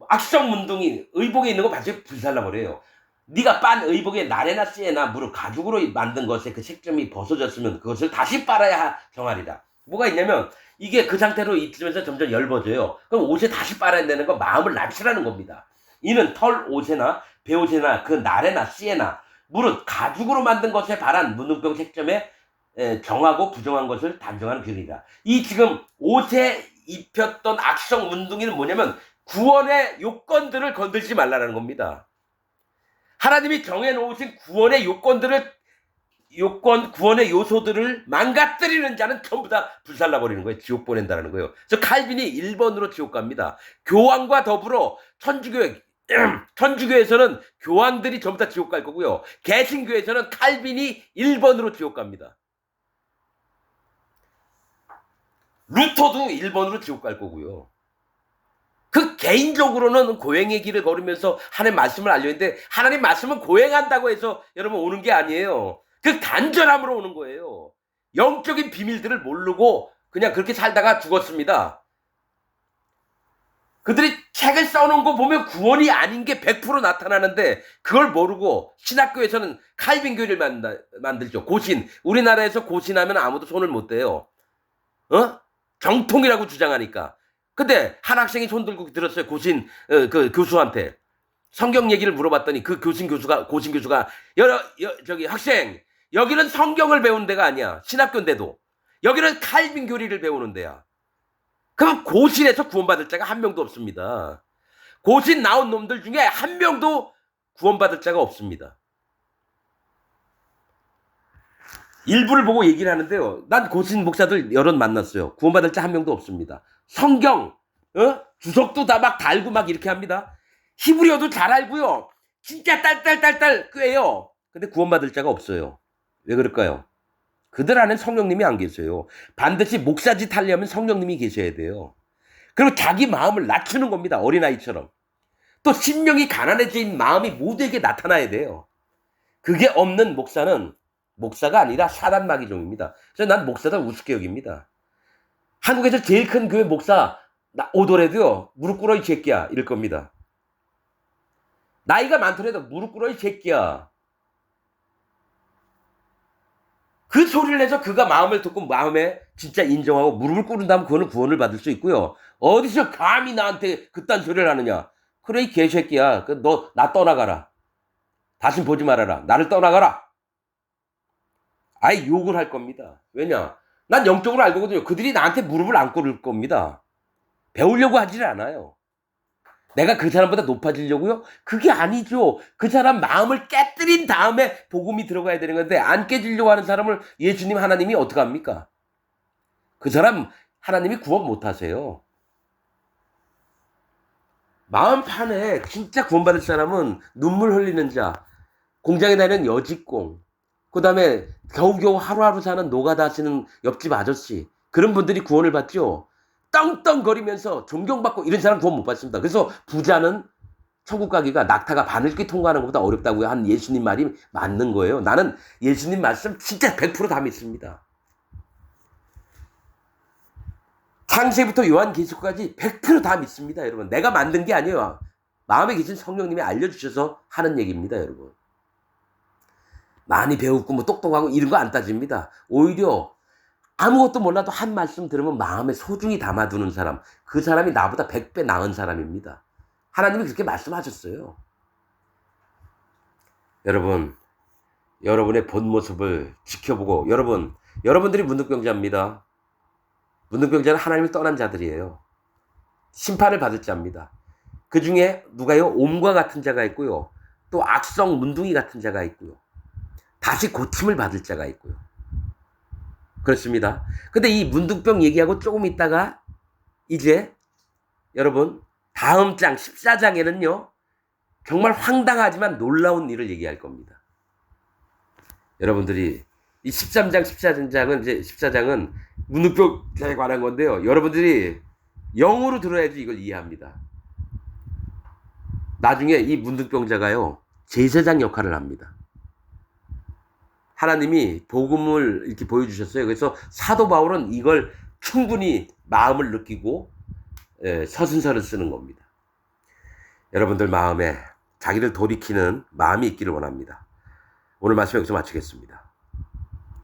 Speaker 1: 악성 문둥이 의복에 있는 거 반드시 불살라버려요. 네가 빤 의복에 나래나 씨에나 무릇 가죽으로 만든 것에 그 색점이 벗어졌으면 그것을 다시 빨아야 정하리라. 뭐가 있냐면 이게 그 상태로 있으면서 점점 엷어져요. 그럼 옷에 다시 빨아야 되는 건 마음을 낮추라는 겁니다. 이는 털 옷에나 배옷에나 그 나래나 씨에나 무릇 가죽으로 만든 것에 발한 문둥병 색점에 정하고 부정한 것을 단정하는 규례이다. 이 지금 옷에 입혔던 악성 문둥이는 뭐냐면 구원의 요건들을 건들지 말라는 겁니다. 하나님이 정해놓으신 구원의 구원의 요소들을 망가뜨리는 자는 전부 다 불살라버리는 거예요. 지옥 보낸다는 거예요. 그래서 칼빈이 1번으로 지옥 갑니다. 교황과 더불어 천주교에서는 교황들이 전부 다 지옥 갈 거고요. 개신교에서는 칼빈이 1번으로 지옥 갑니다. 루터도 1번으로 지옥 갈 거고요. 그 개인적으로는 고행의 길을 걸으면서 하나님 말씀을 알려는데 하나님 말씀은 고행한다고 해서 여러분 오는 게 아니에요. 그 간절함으로 오는 거예요. 영적인 비밀들을 모르고 그냥 그렇게 살다가 죽었습니다. 그들이 책을 써놓은 거 보면 구원이 아닌 게 100% 나타나는데 그걸 모르고 신학교에서는 칼빈교를 만들죠. 고신. 우리나라에서 고신하면 아무도 손을 못 대요. 정통이라고 주장하니까. 근데 한 학생이 손 들고 들었어요. 고신 그 교수한테 성경 얘기를 물어봤더니 그 고신 교수가 저기 학생 여기는 성경을 배우는 데가 아니야. 신학교인데도 여기는 칼빈 교리를 배우는 데야. 그럼 고신에서 구원받을 자가 한 명도 없습니다. 고신 나온 놈들 중에 한 명도 구원받을 자가 없습니다. 일부를 보고 얘기를 하는데요. 난 고신 목사들 여럿 만났어요. 구원받을 자 한 명도 없습니다. 성경, 주석도 다 막 달고 막 이렇게 합니다. 히브리어도 잘 알고요. 진짜 딸딸딸딸 꿰요. 근데 구원받을 자가 없어요. 왜 그럴까요? 그들 안엔 성령님이 안 계세요. 반드시 목사짓 하려면 성령님이 계셔야 돼요. 그리고 자기 마음을 낮추는 겁니다. 어린아이처럼. 또 심령이 가난해진 마음이 모두에게 나타나야 돼요. 그게 없는 목사는 목사가 아니라 사단 마귀종입니다. 그래서 난 목사다 우습게 여깁니다. 한국에서 제일 큰 교회 목사 오더라도요. 무릎 꿇어 이 새끼야 이럴 겁니다. 나이가 많더라도 무릎 꿇어 이 새끼야. 그 소리를 내서 그가 마음을 듣고 마음에 진짜 인정하고 무릎을 꿇는다면 그거는 구원을 받을 수 있고요. 어디서 감히 나한테 그딴 소리를 하느냐. 그래 이 개새끼야. 너 나 떠나가라. 다시 보지 말아라. 나를 떠나가라. 아예 욕을 할 겁니다. 왜냐? 난 영적으로 알거든요. 그들이 나한테 무릎을 안 꿇을 겁니다. 배우려고 하질 않아요. 내가 그 사람보다 높아지려고요? 그게 아니죠. 그 사람 마음을 깨뜨린 다음에 복음이 들어가야 되는 건데 안 깨지려고 하는 사람을 예수님 하나님이 어떡합니까? 그 사람 하나님이 구원 못하세요. 마음판에 진짜 구원받을 사람은 눈물 흘리는 자, 공장에 다니는 여직공, 그 다음에 겨우겨우 하루하루 사는 노가다 하시는 옆집 아저씨, 그런 분들이 구원을 받죠. 떵떵거리면서 존경받고 이런 사람 구원 못 받습니다. 그래서 부자는 천국 가기가 낙타가 바늘길 통과하는 것보다 어렵다고 한 예수님 말이 맞는 거예요. 나는 예수님 말씀 진짜 100% 다 믿습니다. 창세부터 요한계시록까지 100% 다 믿습니다, 여러분. 내가 만든 게 아니에요. 마음에 계신 성령님이 알려주셔서 하는 얘기입니다, 여러분. 많이 배웠고 뭐 똑똑하고 이런 거 안 따집니다. 오히려 아무것도 몰라도 한 말씀 들으면 마음에 소중히 담아두는 사람, 그 사람이 나보다 100배 나은 사람입니다. 하나님이 그렇게 말씀하셨어요. 여러분, 여러분의 본 모습을 지켜보고, 여러분들이 문득병자입니다. 문득병자는 하나님을 떠난 자들이에요. 심판을 받을 자입니다. 그 중에 누가요? 옴과 같은 자가 있고요. 또 악성 문둥이 같은 자가 있고요. 다시 고침을 받을 자가 있고요. 그렇습니다. 근데 이 문둥병 얘기하고 조금 있다가 이제 여러분 다음 장 14장에는요. 정말 황당하지만 놀라운 일을 얘기할 겁니다. 여러분들이 이 13장, 14장은 이제 14장은 문둥병자에 관한 건데요. 여러분들이 영으로 들어야지 이걸 이해합니다. 나중에 이 문둥병자가요. 제사장 역할을 합니다. 하나님이 복음을 이렇게 보여주셨어요. 그래서 사도 바울은 이걸 충분히 마음을 느끼고 서신서를 쓰는 겁니다. 여러분들 마음에 자기를 돌이키는 마음이 있기를 원합니다. 오늘 말씀 여기서 마치겠습니다.